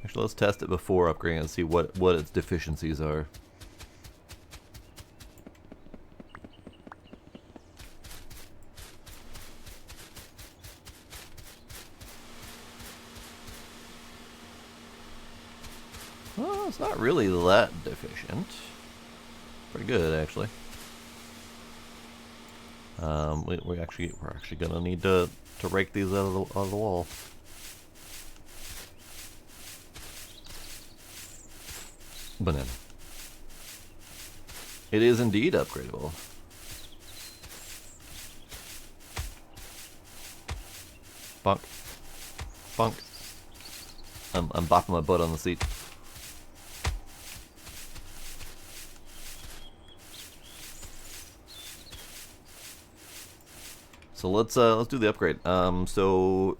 Actually, let's test it before upgrading and see what its deficiencies are. Well, it's not really that deficient. Pretty good, actually. We're actually gonna need to rake these out of the wall. Banana. It is indeed upgradable. Bonk. Bonk. I'm bopping my butt on the seat. So let's do the upgrade. So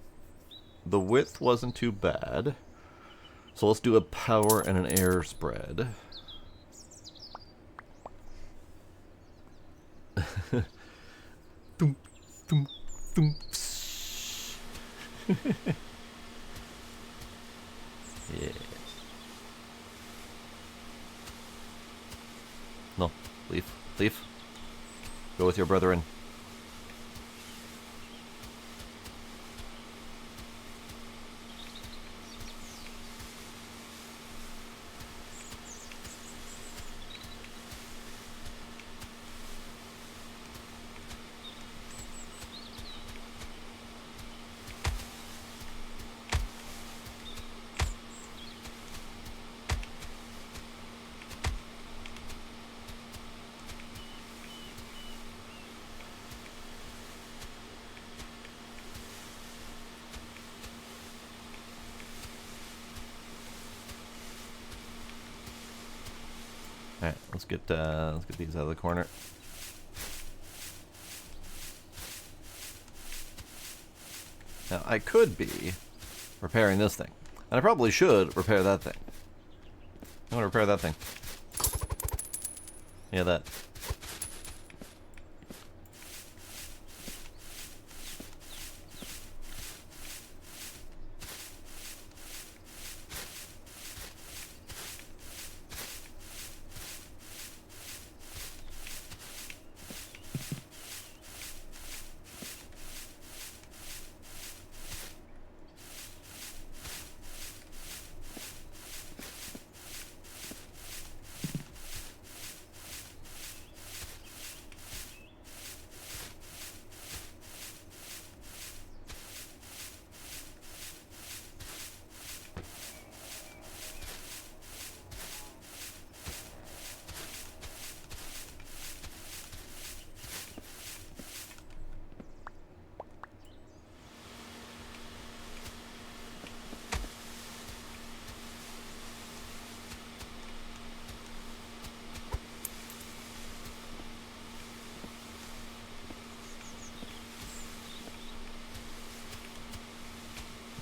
the width wasn't too bad. So let's do a power and an air spread. Thump, thump, thump. Yeah. No, leave, leave. Go with your brethren. Alright, let's get these out of the corner. Now I could be repairing this thing. And I probably should repair that thing. I want to repair that thing. Yeah, that.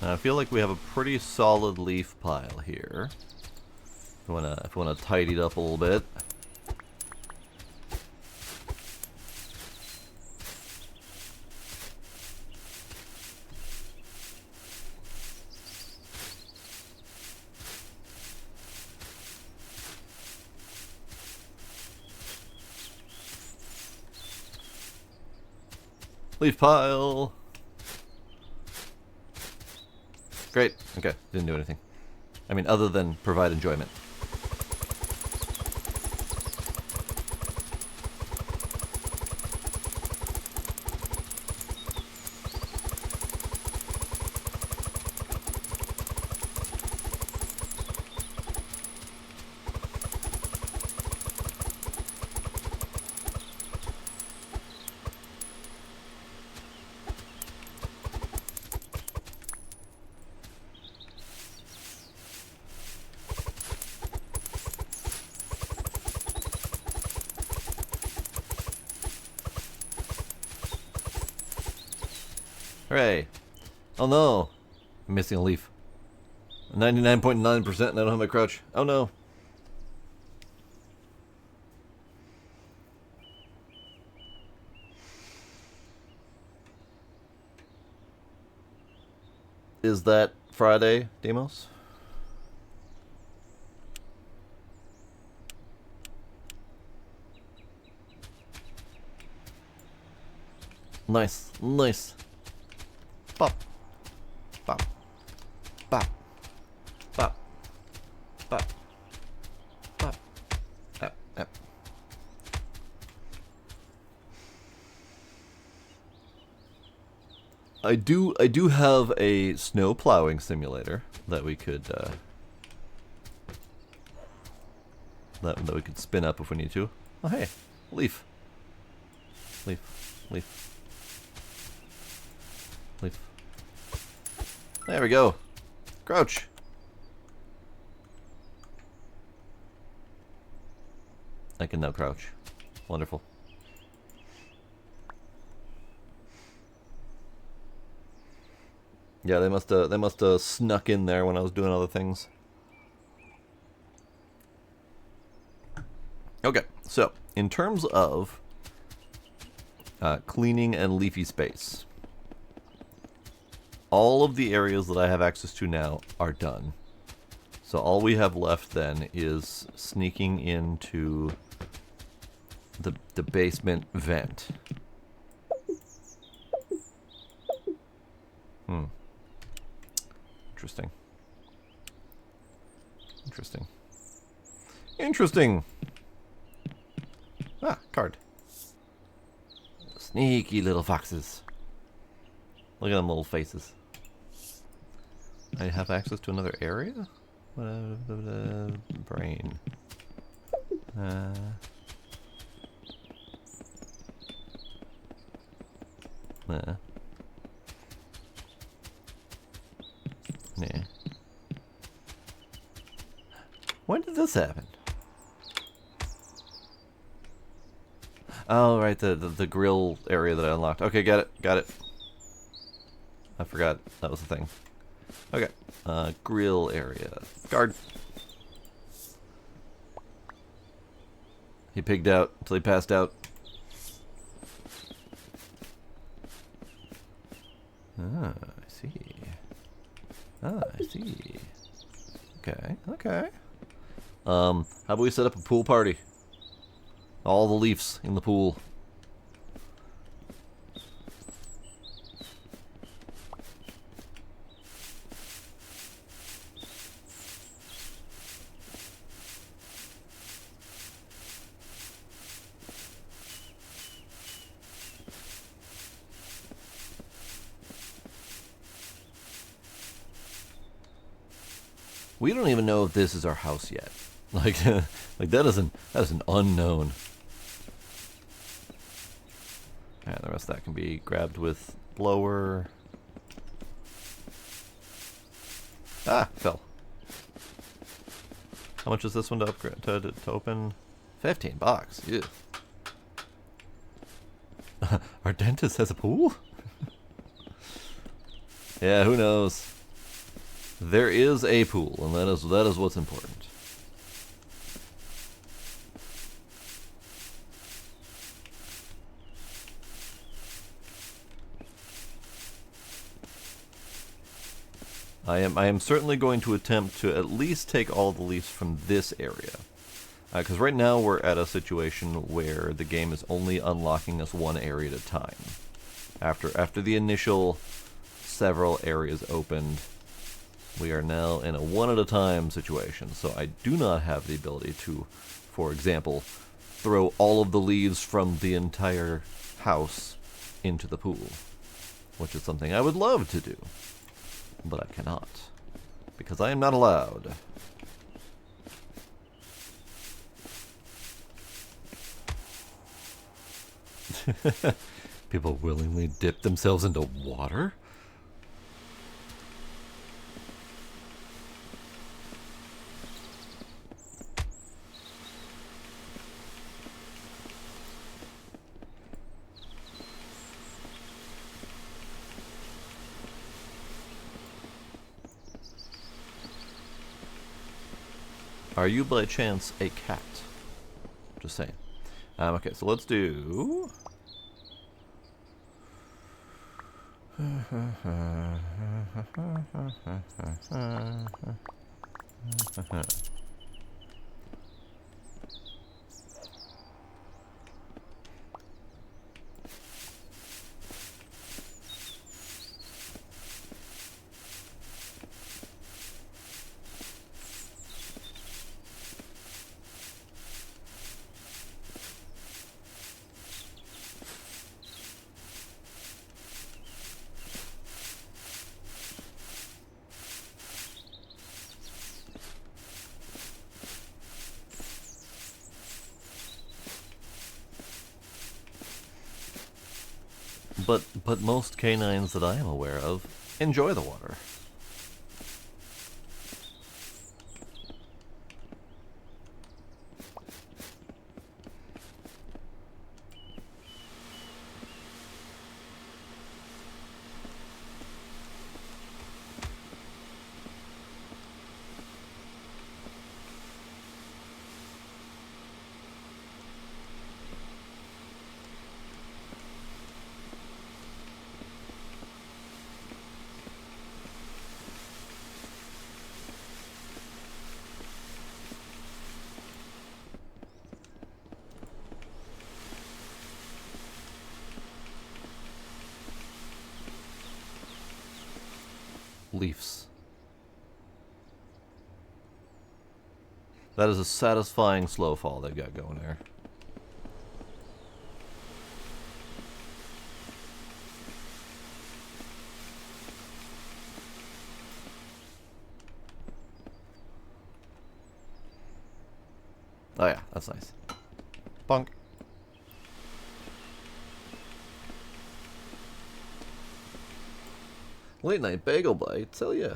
I feel like we have a pretty solid leaf pile here. If we wanna tidy it up a little bit. Leaf pile. Great. Okay, didn't do anything. I mean, other than provide enjoyment. Hooray. Oh no. I'm missing a leaf. 99.9% and I don't have my crouch. Oh no. Is that Friday, Demos? Nice. Nice. Pop. Pop. Pop. Pop. Pop. Pop. Yep. Yep. I do have a snow plowing simulator that we could that we could spin up if we need to. Oh hey, leaf. Leaf. Leaf. Leaf. There we go. Crouch. I can now crouch. Wonderful. Yeah, they must have snuck in there when I was doing other things. Okay, so in terms of cleaning and leafy space, all of the areas that I have access to now are done. So all we have left then is sneaking into the basement vent. Interesting. Interesting. Interesting! Ah, card. Sneaky little foxes. Look at them little faces. I have access to another area? Brain. Nah. When did this happen? Oh, right, the grill area that I unlocked. Okay, got it. I forgot that was the thing. Okay, grill area. Guard. He pigged out until he passed out. Ah, I see. Ah, I see. Okay, okay. How about we set up a pool party? All the leaves in the pool. We don't even know if this is our house yet. Like that is an unknown. And the rest of that can be grabbed with blower. Ah, fell. How much is this one to upgrade to open? $15. Ew. Our dentist has a pool? Yeah, who knows? There is a pool, and that is what's important. I am certainly going to attempt to at least take all the leaves from this area. Because right now we're at a situation where the game is only unlocking us one area at a time. After the initial several areas opened, we are now in a one-at-a-time situation. So I do not have the ability to, for example, throw all of the leaves from the entire house into the pool, which is something I would love to do. But I cannot, because I am not allowed. People willingly dip themselves into water? Are you by chance a cat? Just saying. Okay, so let's do... But most canines that I am aware of enjoy the water. Leafs. That is a satisfying slow fall they've got going there. Oh yeah, that's nice. Bonk. Late night bagel bite, tell ya.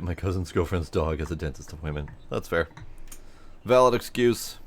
My cousin's girlfriend's dog has a dentist appointment. That's fair. Valid excuse.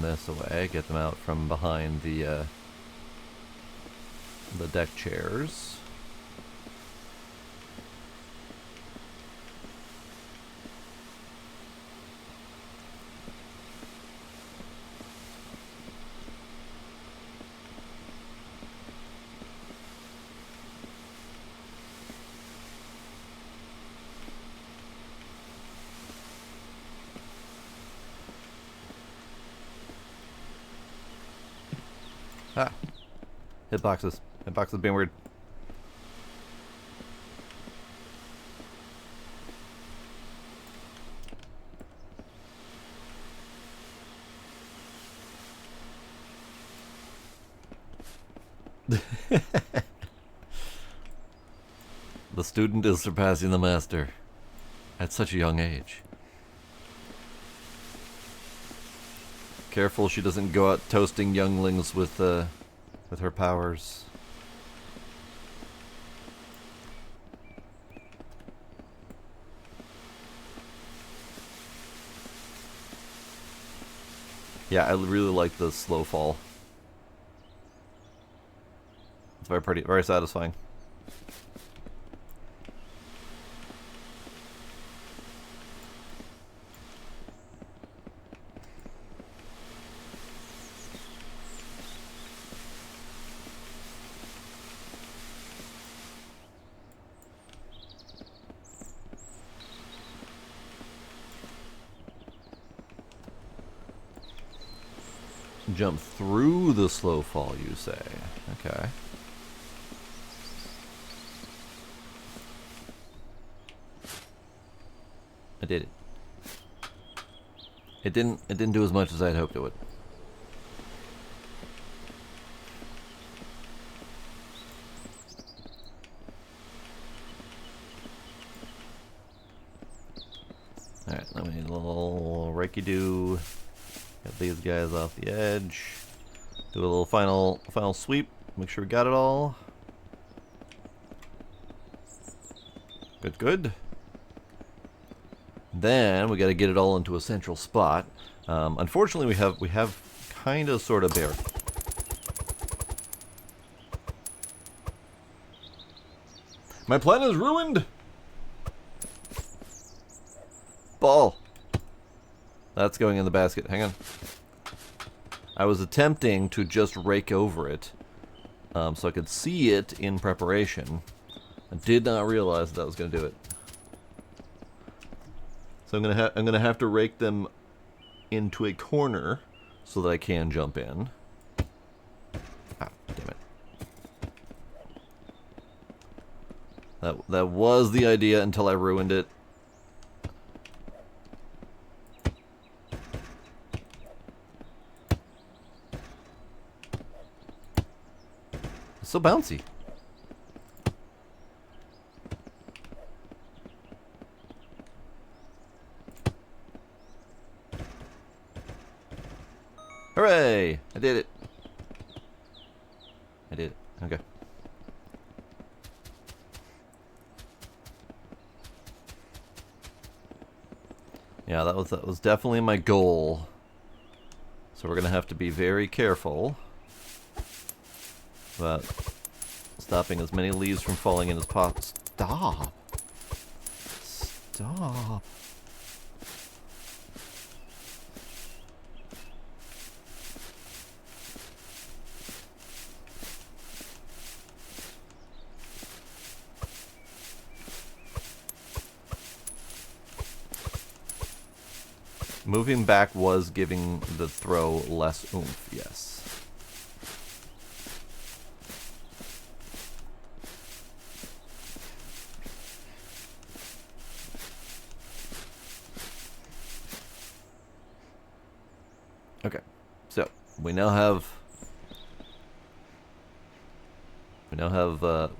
them this away. Get them out from behind the deck chairs. Ah. Hitboxes. Hitboxes being weird. The student is surpassing the master at such a young age. Careful she doesn't go out toasting younglings with her powers. Yeah, I really like the slow fall. It's very pretty, very satisfying. Jump through the slow fall, you say? Okay. I did it. It didn't do as much as I'd hoped it would. Alright, let me need a little reiki-do. Get these guys off the edge. Do a little final sweep. Make sure we got it all. Good, good. Then we got to get it all into a central spot. Unfortunately, we have kind of sort of bare. My plan is ruined. Ball. That's going in the basket. Hang on. I was attempting to just rake over it, so I could see it in preparation. I did not realize that was going to do it. So I'm gonna have to rake them into a corner so that I can jump in. Ah, damn it. That was the idea until I ruined it. It's so bouncy. Hooray! I did it. I did it. Okay. Yeah, that was definitely my goal. So we're gonna have to be very careful about stopping as many leaves from falling in as possible. Stop! Stop! Moving back was giving the throw less oomph, yes. Okay, so we now have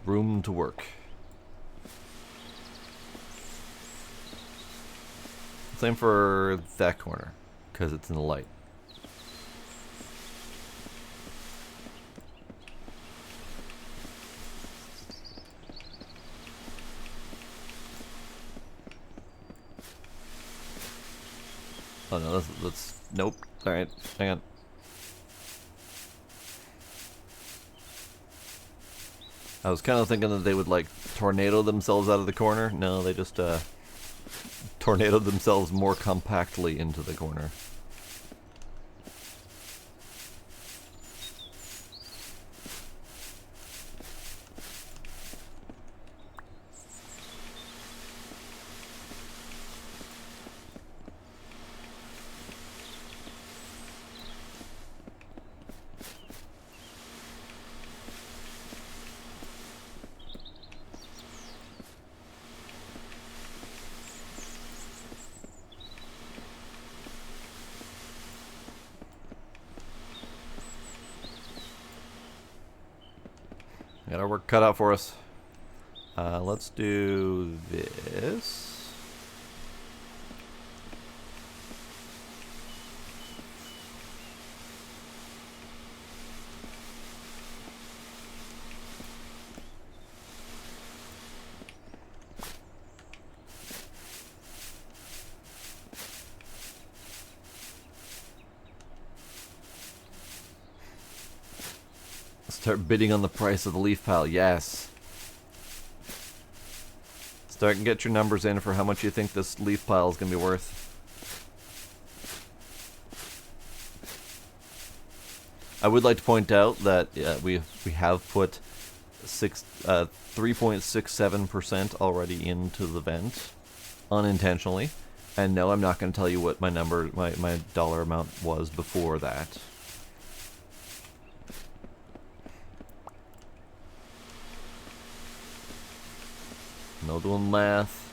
room to work. Same for that corner, because it's in the light. Oh no, that's nope. Alright, hang on. I was kind of thinking that they would, like, tornado themselves out of the corner. No, they just, tornadoed themselves more compactly into the corner. Got our work cut out for us. Let's do this. Start bidding on the price of the leaf pile. Yes. Start and get your numbers in for how much you think this leaf pile is going to be worth. I would like to point out that we have put 3.67% already into the vent unintentionally. And no, I'm not going to tell you what my dollar amount was before that. No doing math.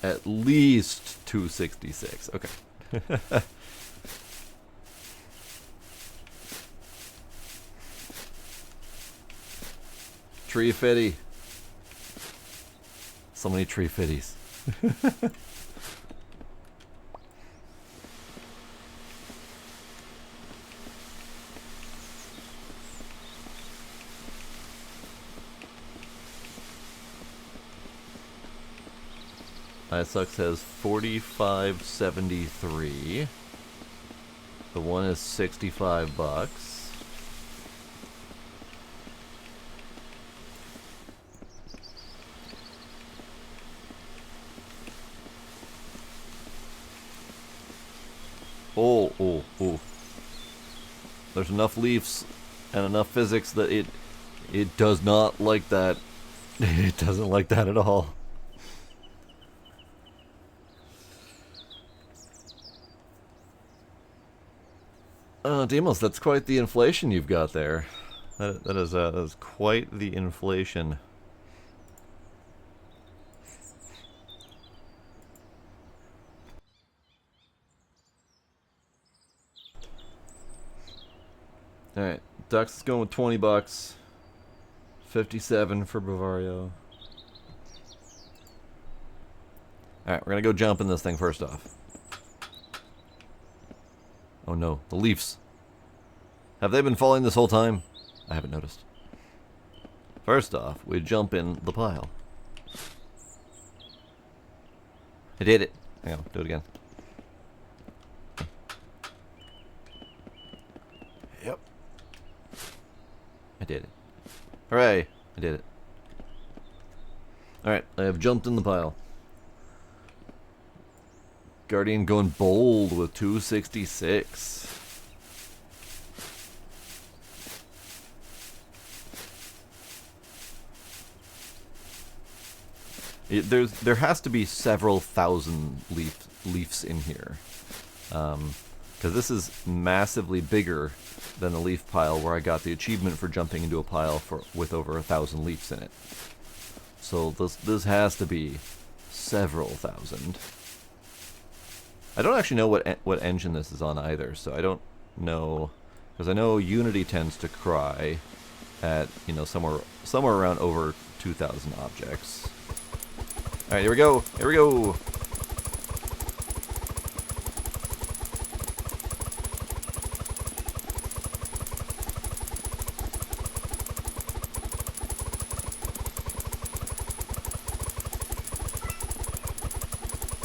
At least 266. Okay. Tree fitty. So many tree fitties. ISUX has 45.73. The one is 65 bucks. Oh. There's enough leaves and enough physics that it does not like that. It doesn't like that at all. Demos, that's quite the inflation you've got there. That is quite the inflation. Alright, Ducks is going with 20 bucks. 57 for Bavario. Alright, we're gonna go jump in this thing first off. Oh no, the leaves. Have they been falling this whole time? I haven't noticed. First off, we jump in the pile. I did it. Hang on, do it again. Yep. I did it. Hooray! I did it. Alright, I have jumped in the pile. Guardian going bold with 266. There has to be several thousand leaves in here, because this is massively bigger than the leaf pile where I got the achievement for jumping into a pile with over 1,000 leaves in it. So this has to be several thousand. I don't actually know what engine this is on either, so I don't know, because I know Unity tends to cry at, you know, somewhere around over 2,000 objects. All right, here we go. Here we go.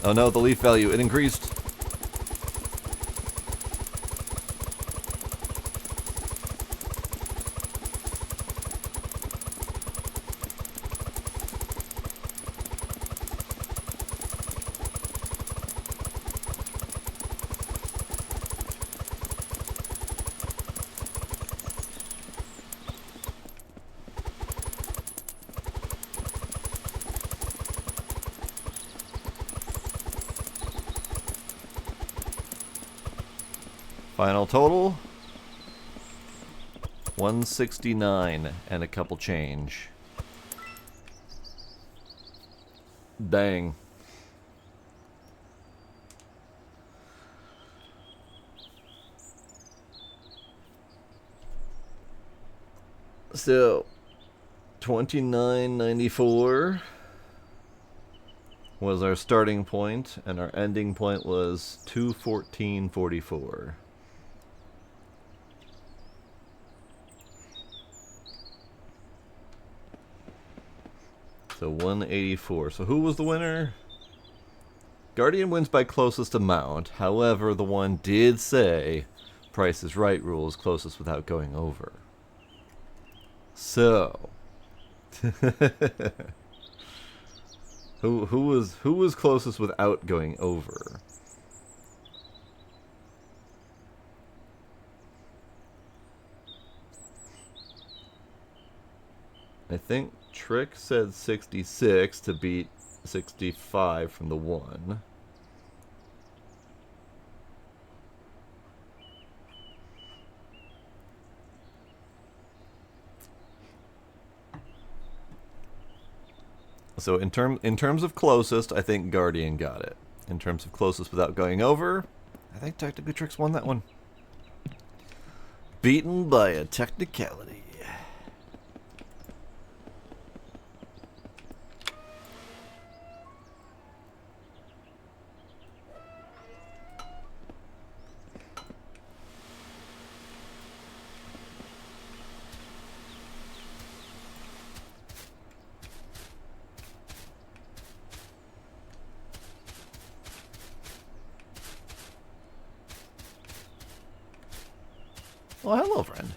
Oh no, the leaf value, it increased. Final total, 169 and a couple change. Dang. So, 29.94 was our starting point, and our ending point was 214.44. So 184. So who was the winner? Guardian wins by closest amount. However, the one did say Price is Right rules closest without going over. So who was closest without going over? I think Trick said 66 to beat 65 from the 1. So in terms of closest, I think Guardian got it. In terms of closest without going over, I think technically Trick's won that one. Beaten by a technicality. Well, hello, friend.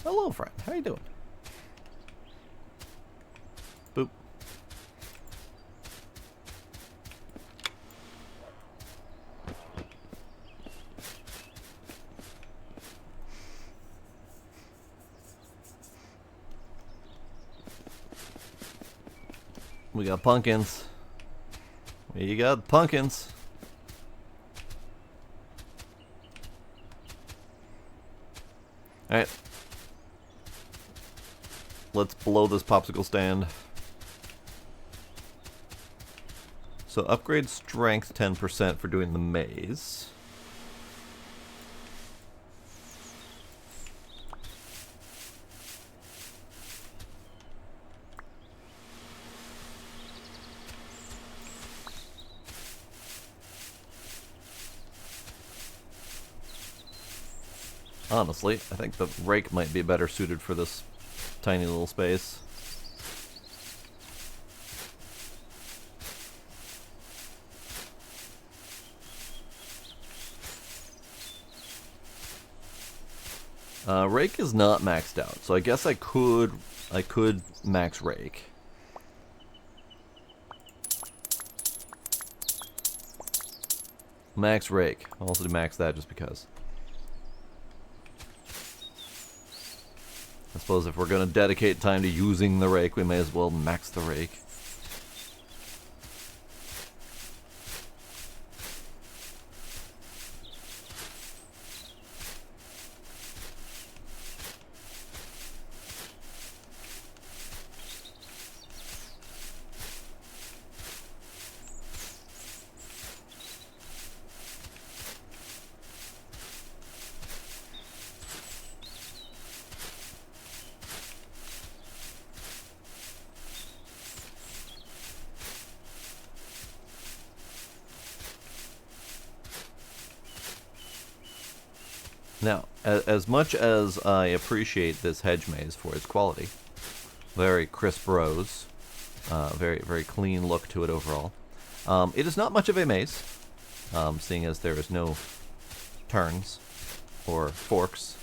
Hello, friend. How you doing? Boop. We got pumpkins. You got pumpkins. Alright. Let's blow this popsicle stand. So upgrade strength 10% for doing the maze. Honestly, I think the rake might be better suited for this tiny little space. Rake is not maxed out, so I guess I could max rake. Max rake. I'll also max that just because. I suppose if we're going to dedicate time to using the rake, we may as well max the rake. Now, as much as I appreciate this hedge maze for its quality, very crisp rows, Very, very clean look to it overall. It is not much of a maze, seeing as there is no turns or forks.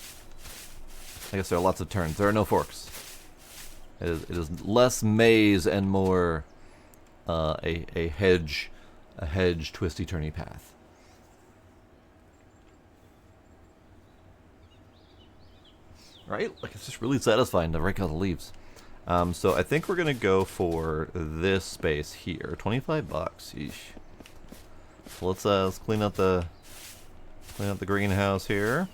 I guess there are lots of turns. There are no forks. It is less maze and more a hedge twisty turny path. Right? Like, it's just really satisfying to rake out the leaves. So I think we're gonna go for this space here. 25 bucks. Yeesh. So let's clean out the greenhouse here.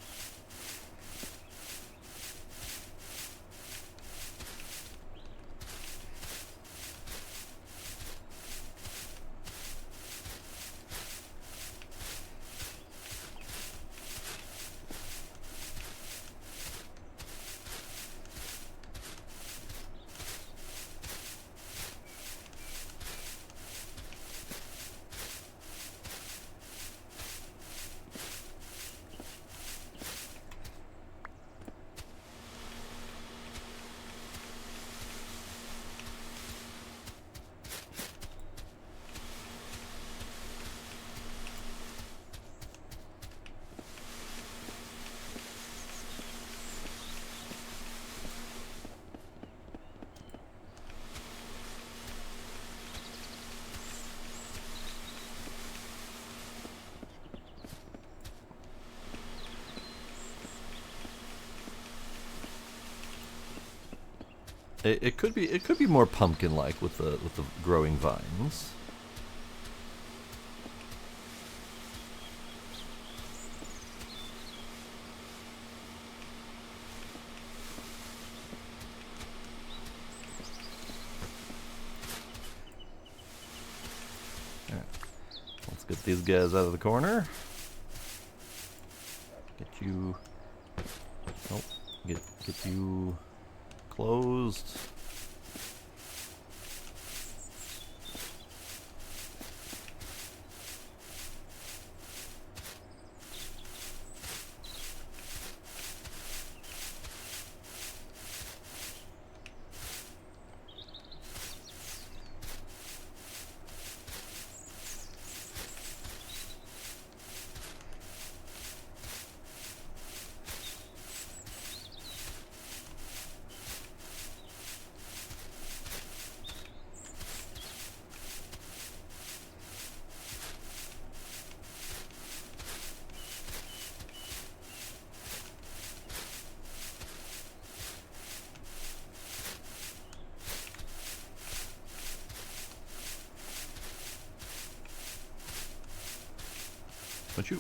It could be more pumpkin-like with the growing vines. Alright. Let's get these guys out of the corner. Get you. Oh, get you closed.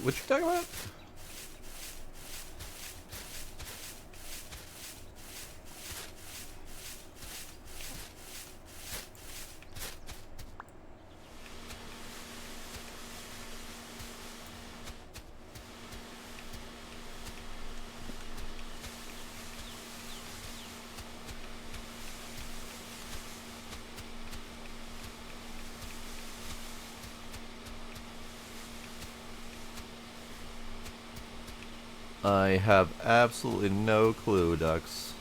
What you talking about? I have absolutely no clue, Ducks.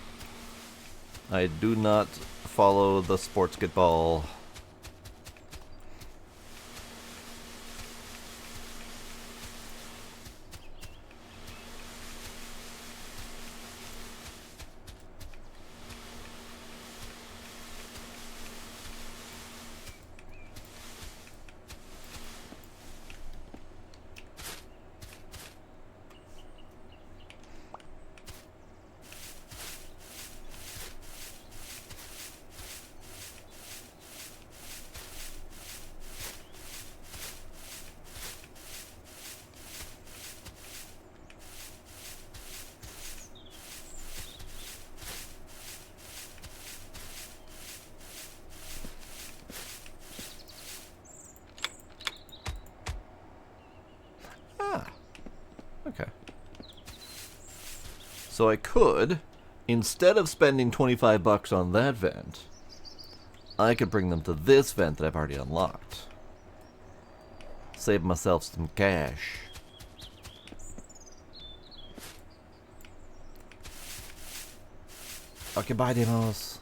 I do not follow the sportsball. Okay. So I could, instead of spending 25 bucks on that vent, I could bring them to this vent that I've already unlocked. Save myself some cash. Okay, bye, demos.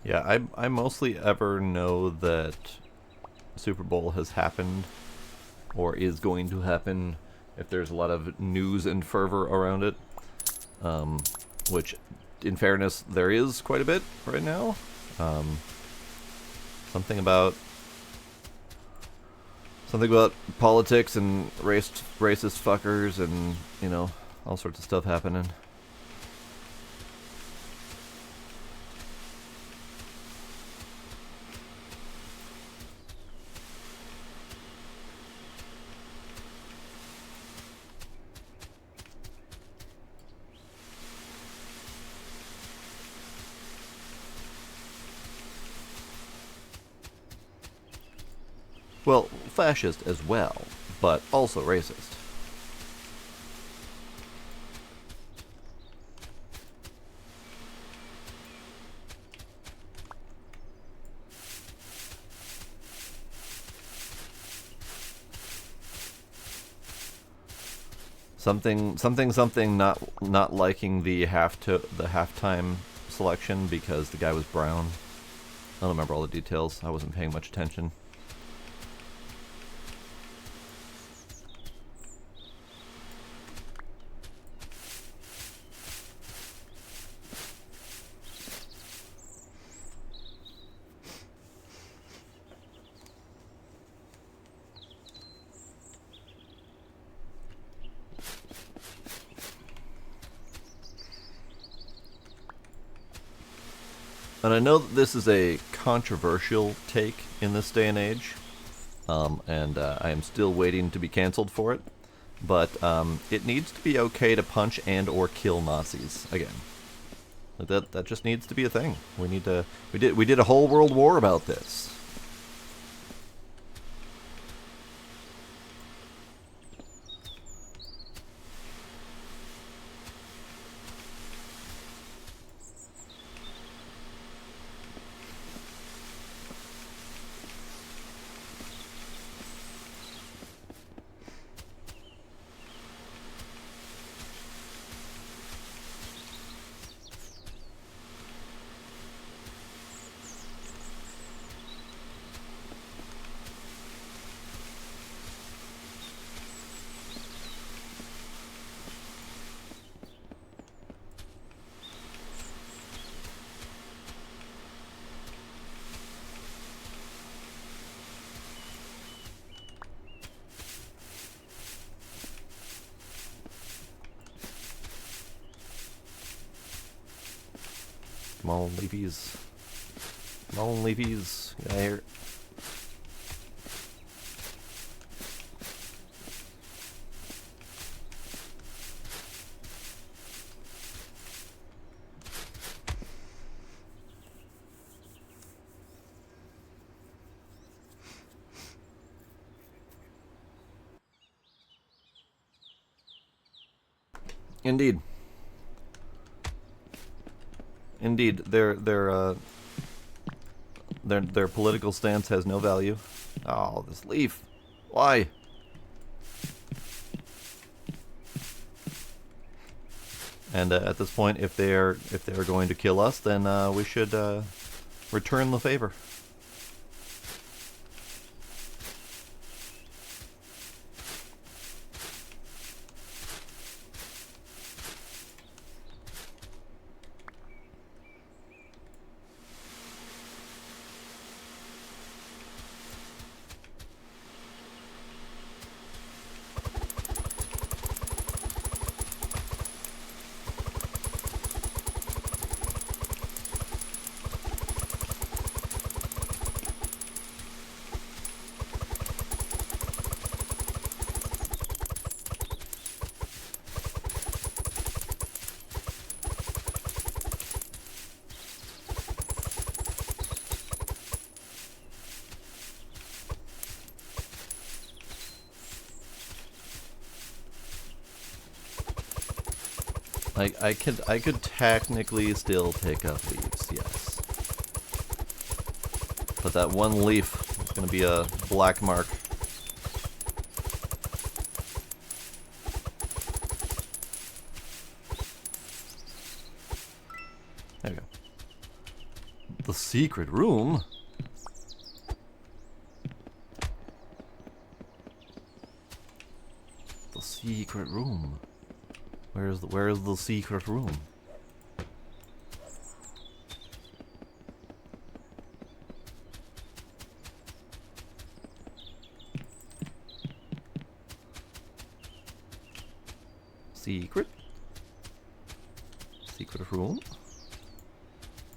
Yeah, I mostly ever know that Super Bowl has happened or is going to happen if there's a lot of news and fervor around it. Which, in fairness, there is quite a bit right now. Um, something about politics and racist fuckers and all sorts of stuff happening. Well, fascist as well, but also racist. Something not liking the halftime selection because the guy was brown. I don't remember all the details. I wasn't paying much attention. And I know that this is a controversial take in this day and age, and I am still waiting to be canceled for it. But it needs to be okay to punch and or kill Nazis again. Like that just needs to be a thing. We did a whole world war about this. Come on, leafies. Come on, leafies. Get out of here. Indeed. Indeed, their political stance has no value. Oh, this leaf. Why? And at this point, if they're going to kill us, then we should return the favor. I could technically still pick up leaves, yes. But that one leaf is gonna be a black mark. There you go. secret room. The secret room. Where is the secret room? Secret room.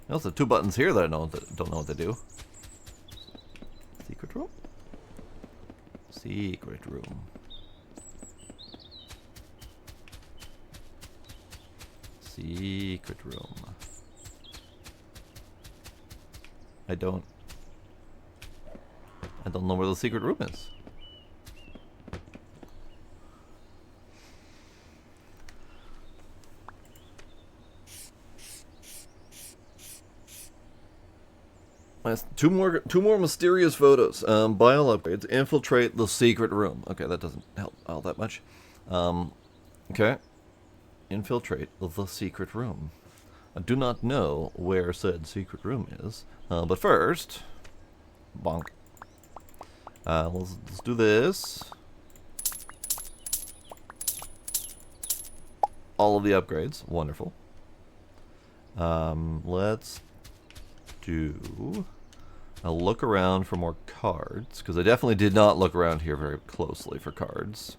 There's the 2 buttons here that I don't know what they do. Secret room. Secret room. Secret room. I don't know where the secret room is. Two more mysterious photos. Buy all upgrades. Infiltrate the secret room. Okay, that doesn't help all that much. Okay. Infiltrate the secret room. I do not know where said secret room is. But first, bonk. Let's do this. All of the upgrades. Wonderful. Let's do a look around for more cards, because I definitely did not look around here very closely for cards.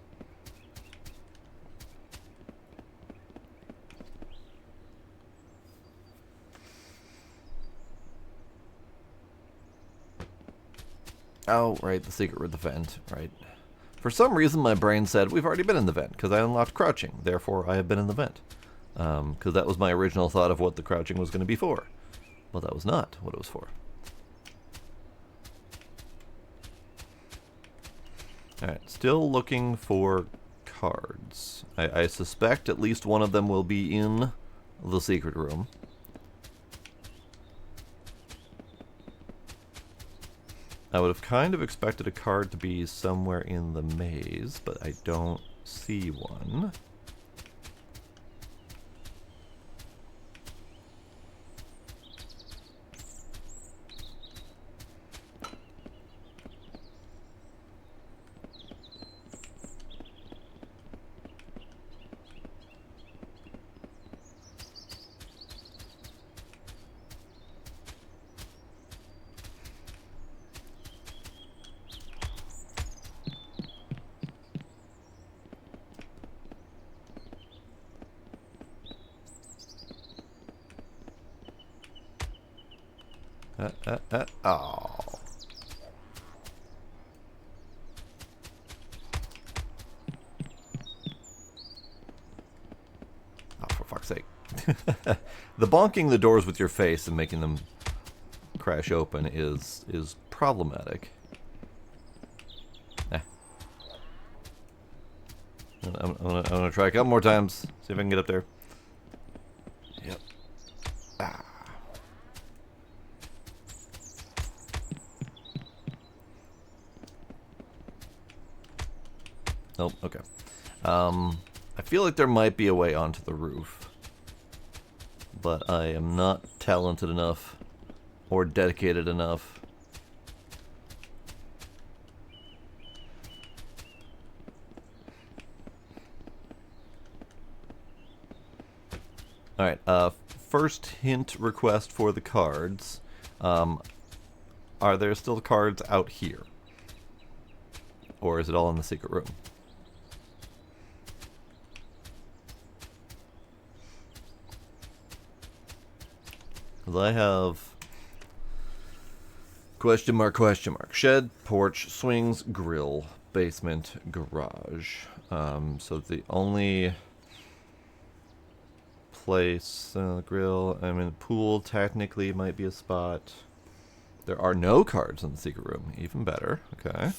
Oh, right, the secret with the vent, right. For some reason, my brain said, we've already been in the vent, because I unlocked crouching. Therefore, I have been in the vent. Because that was my original thought of what the crouching was going to be for. Well, that was not what it was for. Alright, still looking for cards. I suspect at least one of them will be in the secret room. I would have kind of expected a card to be somewhere in the maze, but I don't see one. Oh. Oh, for fuck's sake. The bonking the doors with your face and making them crash open is problematic. I'm gonna try a couple more times, see if I can get up there. Yep. Ah. Oh, okay. I feel like there might be a way onto the roof, but I am not talented enough or dedicated enough. Alright, first hint request for the cards. Are there still cards out here? Or is it all in the secret room? Because I have question mark, shed, porch, swings, grill, basement, garage. So the only place, grill, I mean, pool technically might be a spot. There are no cards in the secret room, even better. Okay.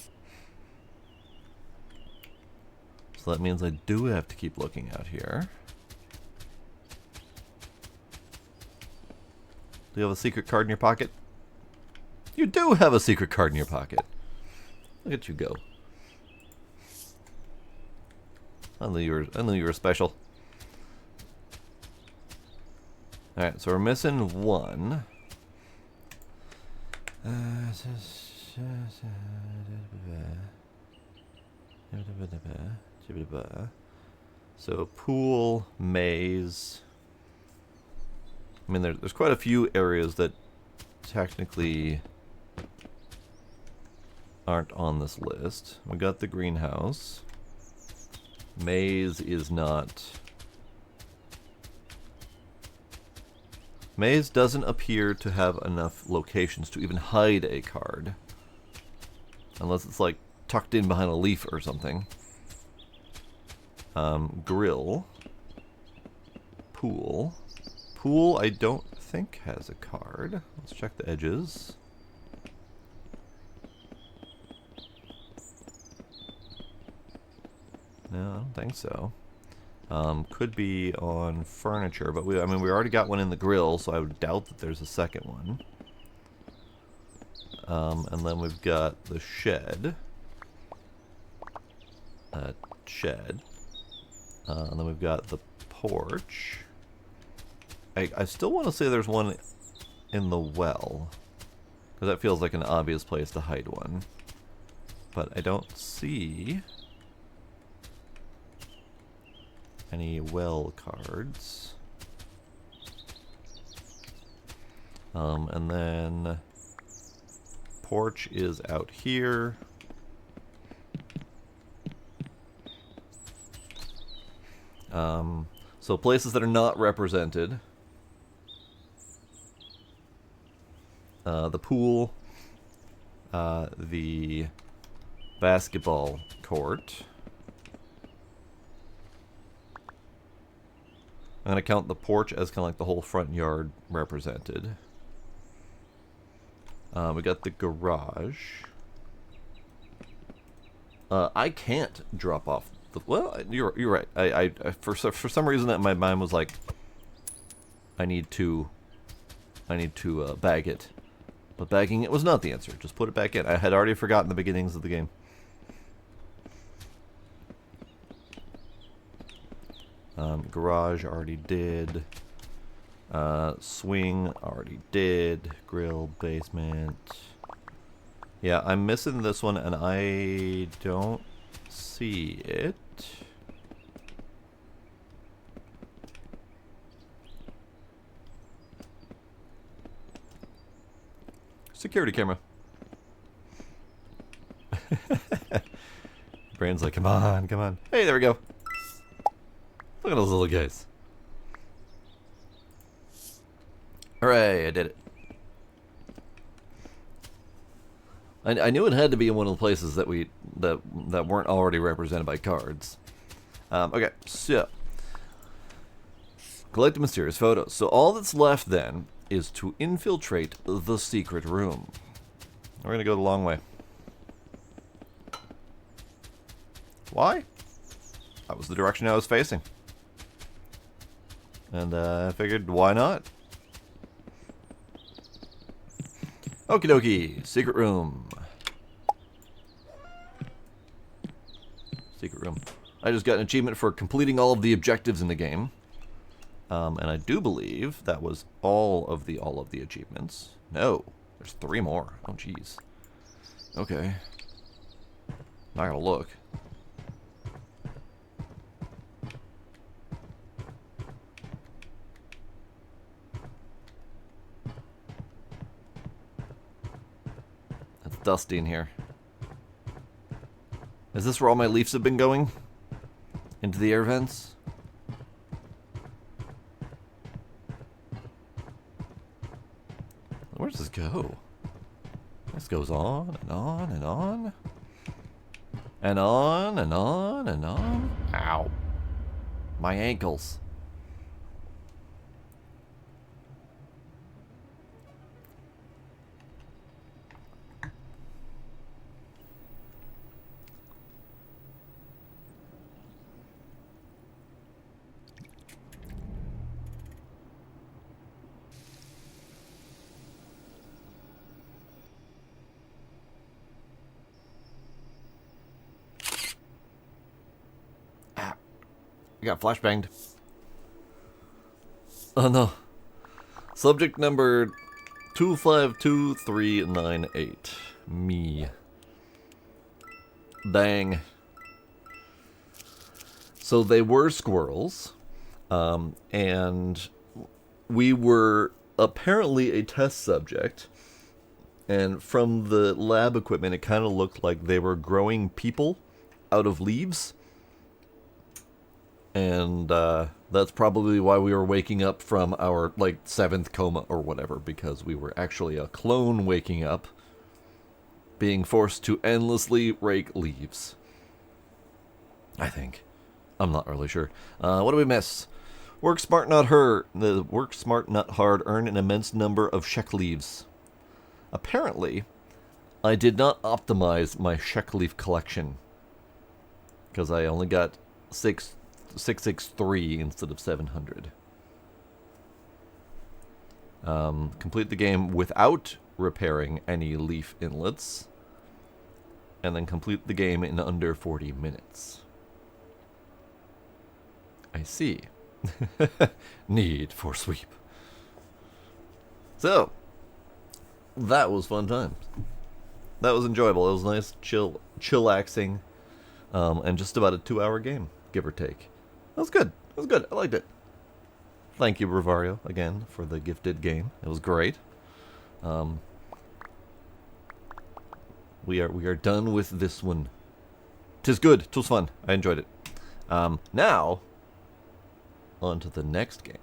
So that means I do have to keep looking out here. Do you have a secret card in your pocket? You do have a secret card in your pocket. Look at you go. I knew you were special. Alright, so we're missing one. So pool, maze. I mean, there's quite a few areas that technically aren't on this list. We got the greenhouse. Maze is not. Maze doesn't appear to have enough locations to even hide a card. Unless it's like tucked in behind a leaf or something. Grill. Pool. Pool I don't think has a card. Let's check the edges. No, I don't think so. Could be on furniture, but we already got one in the grill, so I would doubt that there's a second one. And then we've got the shed. And then we've got the porch. I still want to say there's one in the well, because that feels like an obvious place to hide one. But I don't see any well cards. And then porch is out here. So places that are not represented. The pool, the basketball court. I'm going to count the porch as kind of like the whole front yard represented. We got the garage. I can't drop off the... Well, you're right. I for some reason that my mind was like, I need to bag it. But bagging it was not the answer. Just put it back in. I had already forgotten the beginnings of the game. Garage already did. Swing already did. Grill, basement. Yeah, I'm missing this one and I don't see it. Security camera. Brain's like, come on, come on. Hey, there we go. Look at those little guys. Hooray, I did it. I knew it had to be in one of the places that that weren't already represented by cards. Okay, so collect the mysterious photos. So all that's left then is to infiltrate the secret room. We're gonna go the long way. Why? That was the direction I was facing. And I figured, why not? Okie dokie, secret room. Secret room. I just got an achievement for completing all of the objectives in the game. And I do believe that was all of the achievements. No, there's 3 more. Oh, jeez. Okay. Not gonna look. It's dusty in here. Is this where all my leaves have been going? Into the air vents? Where does this go? This goes on and on and on. And on and on and on. Ow. My ankles. I got flashbanged. Oh no. Subject number 252398. Me. Dang. So they were squirrels, and we were apparently a test subject, and from the lab equipment it kind of looked like they were growing people out of leaves, and that's probably why we were waking up from our, like, 7th coma or whatever, because we were actually a clone waking up, being forced to endlessly rake leaves. I think. I'm not really sure. What do we miss? Work smart, not hard. Work smart, not hard. Earn an immense number of Shek leaves. Apparently, I did not optimize my Shek leaf collection, because I only got 663 instead of 700. Complete the game without repairing any leaf inlets, and then complete the game in under 40 minutes. I see. Need for sweep. So, that was fun times. That was enjoyable. It was nice, chillaxing, and just about a 2-hour game, give or take. That was good. It was good. I liked it. Thank you, Rivario, again, for the gifted game. It was great. We are done with this one. 'Tis good. 'Twas fun. I enjoyed it. Now, on to the next game.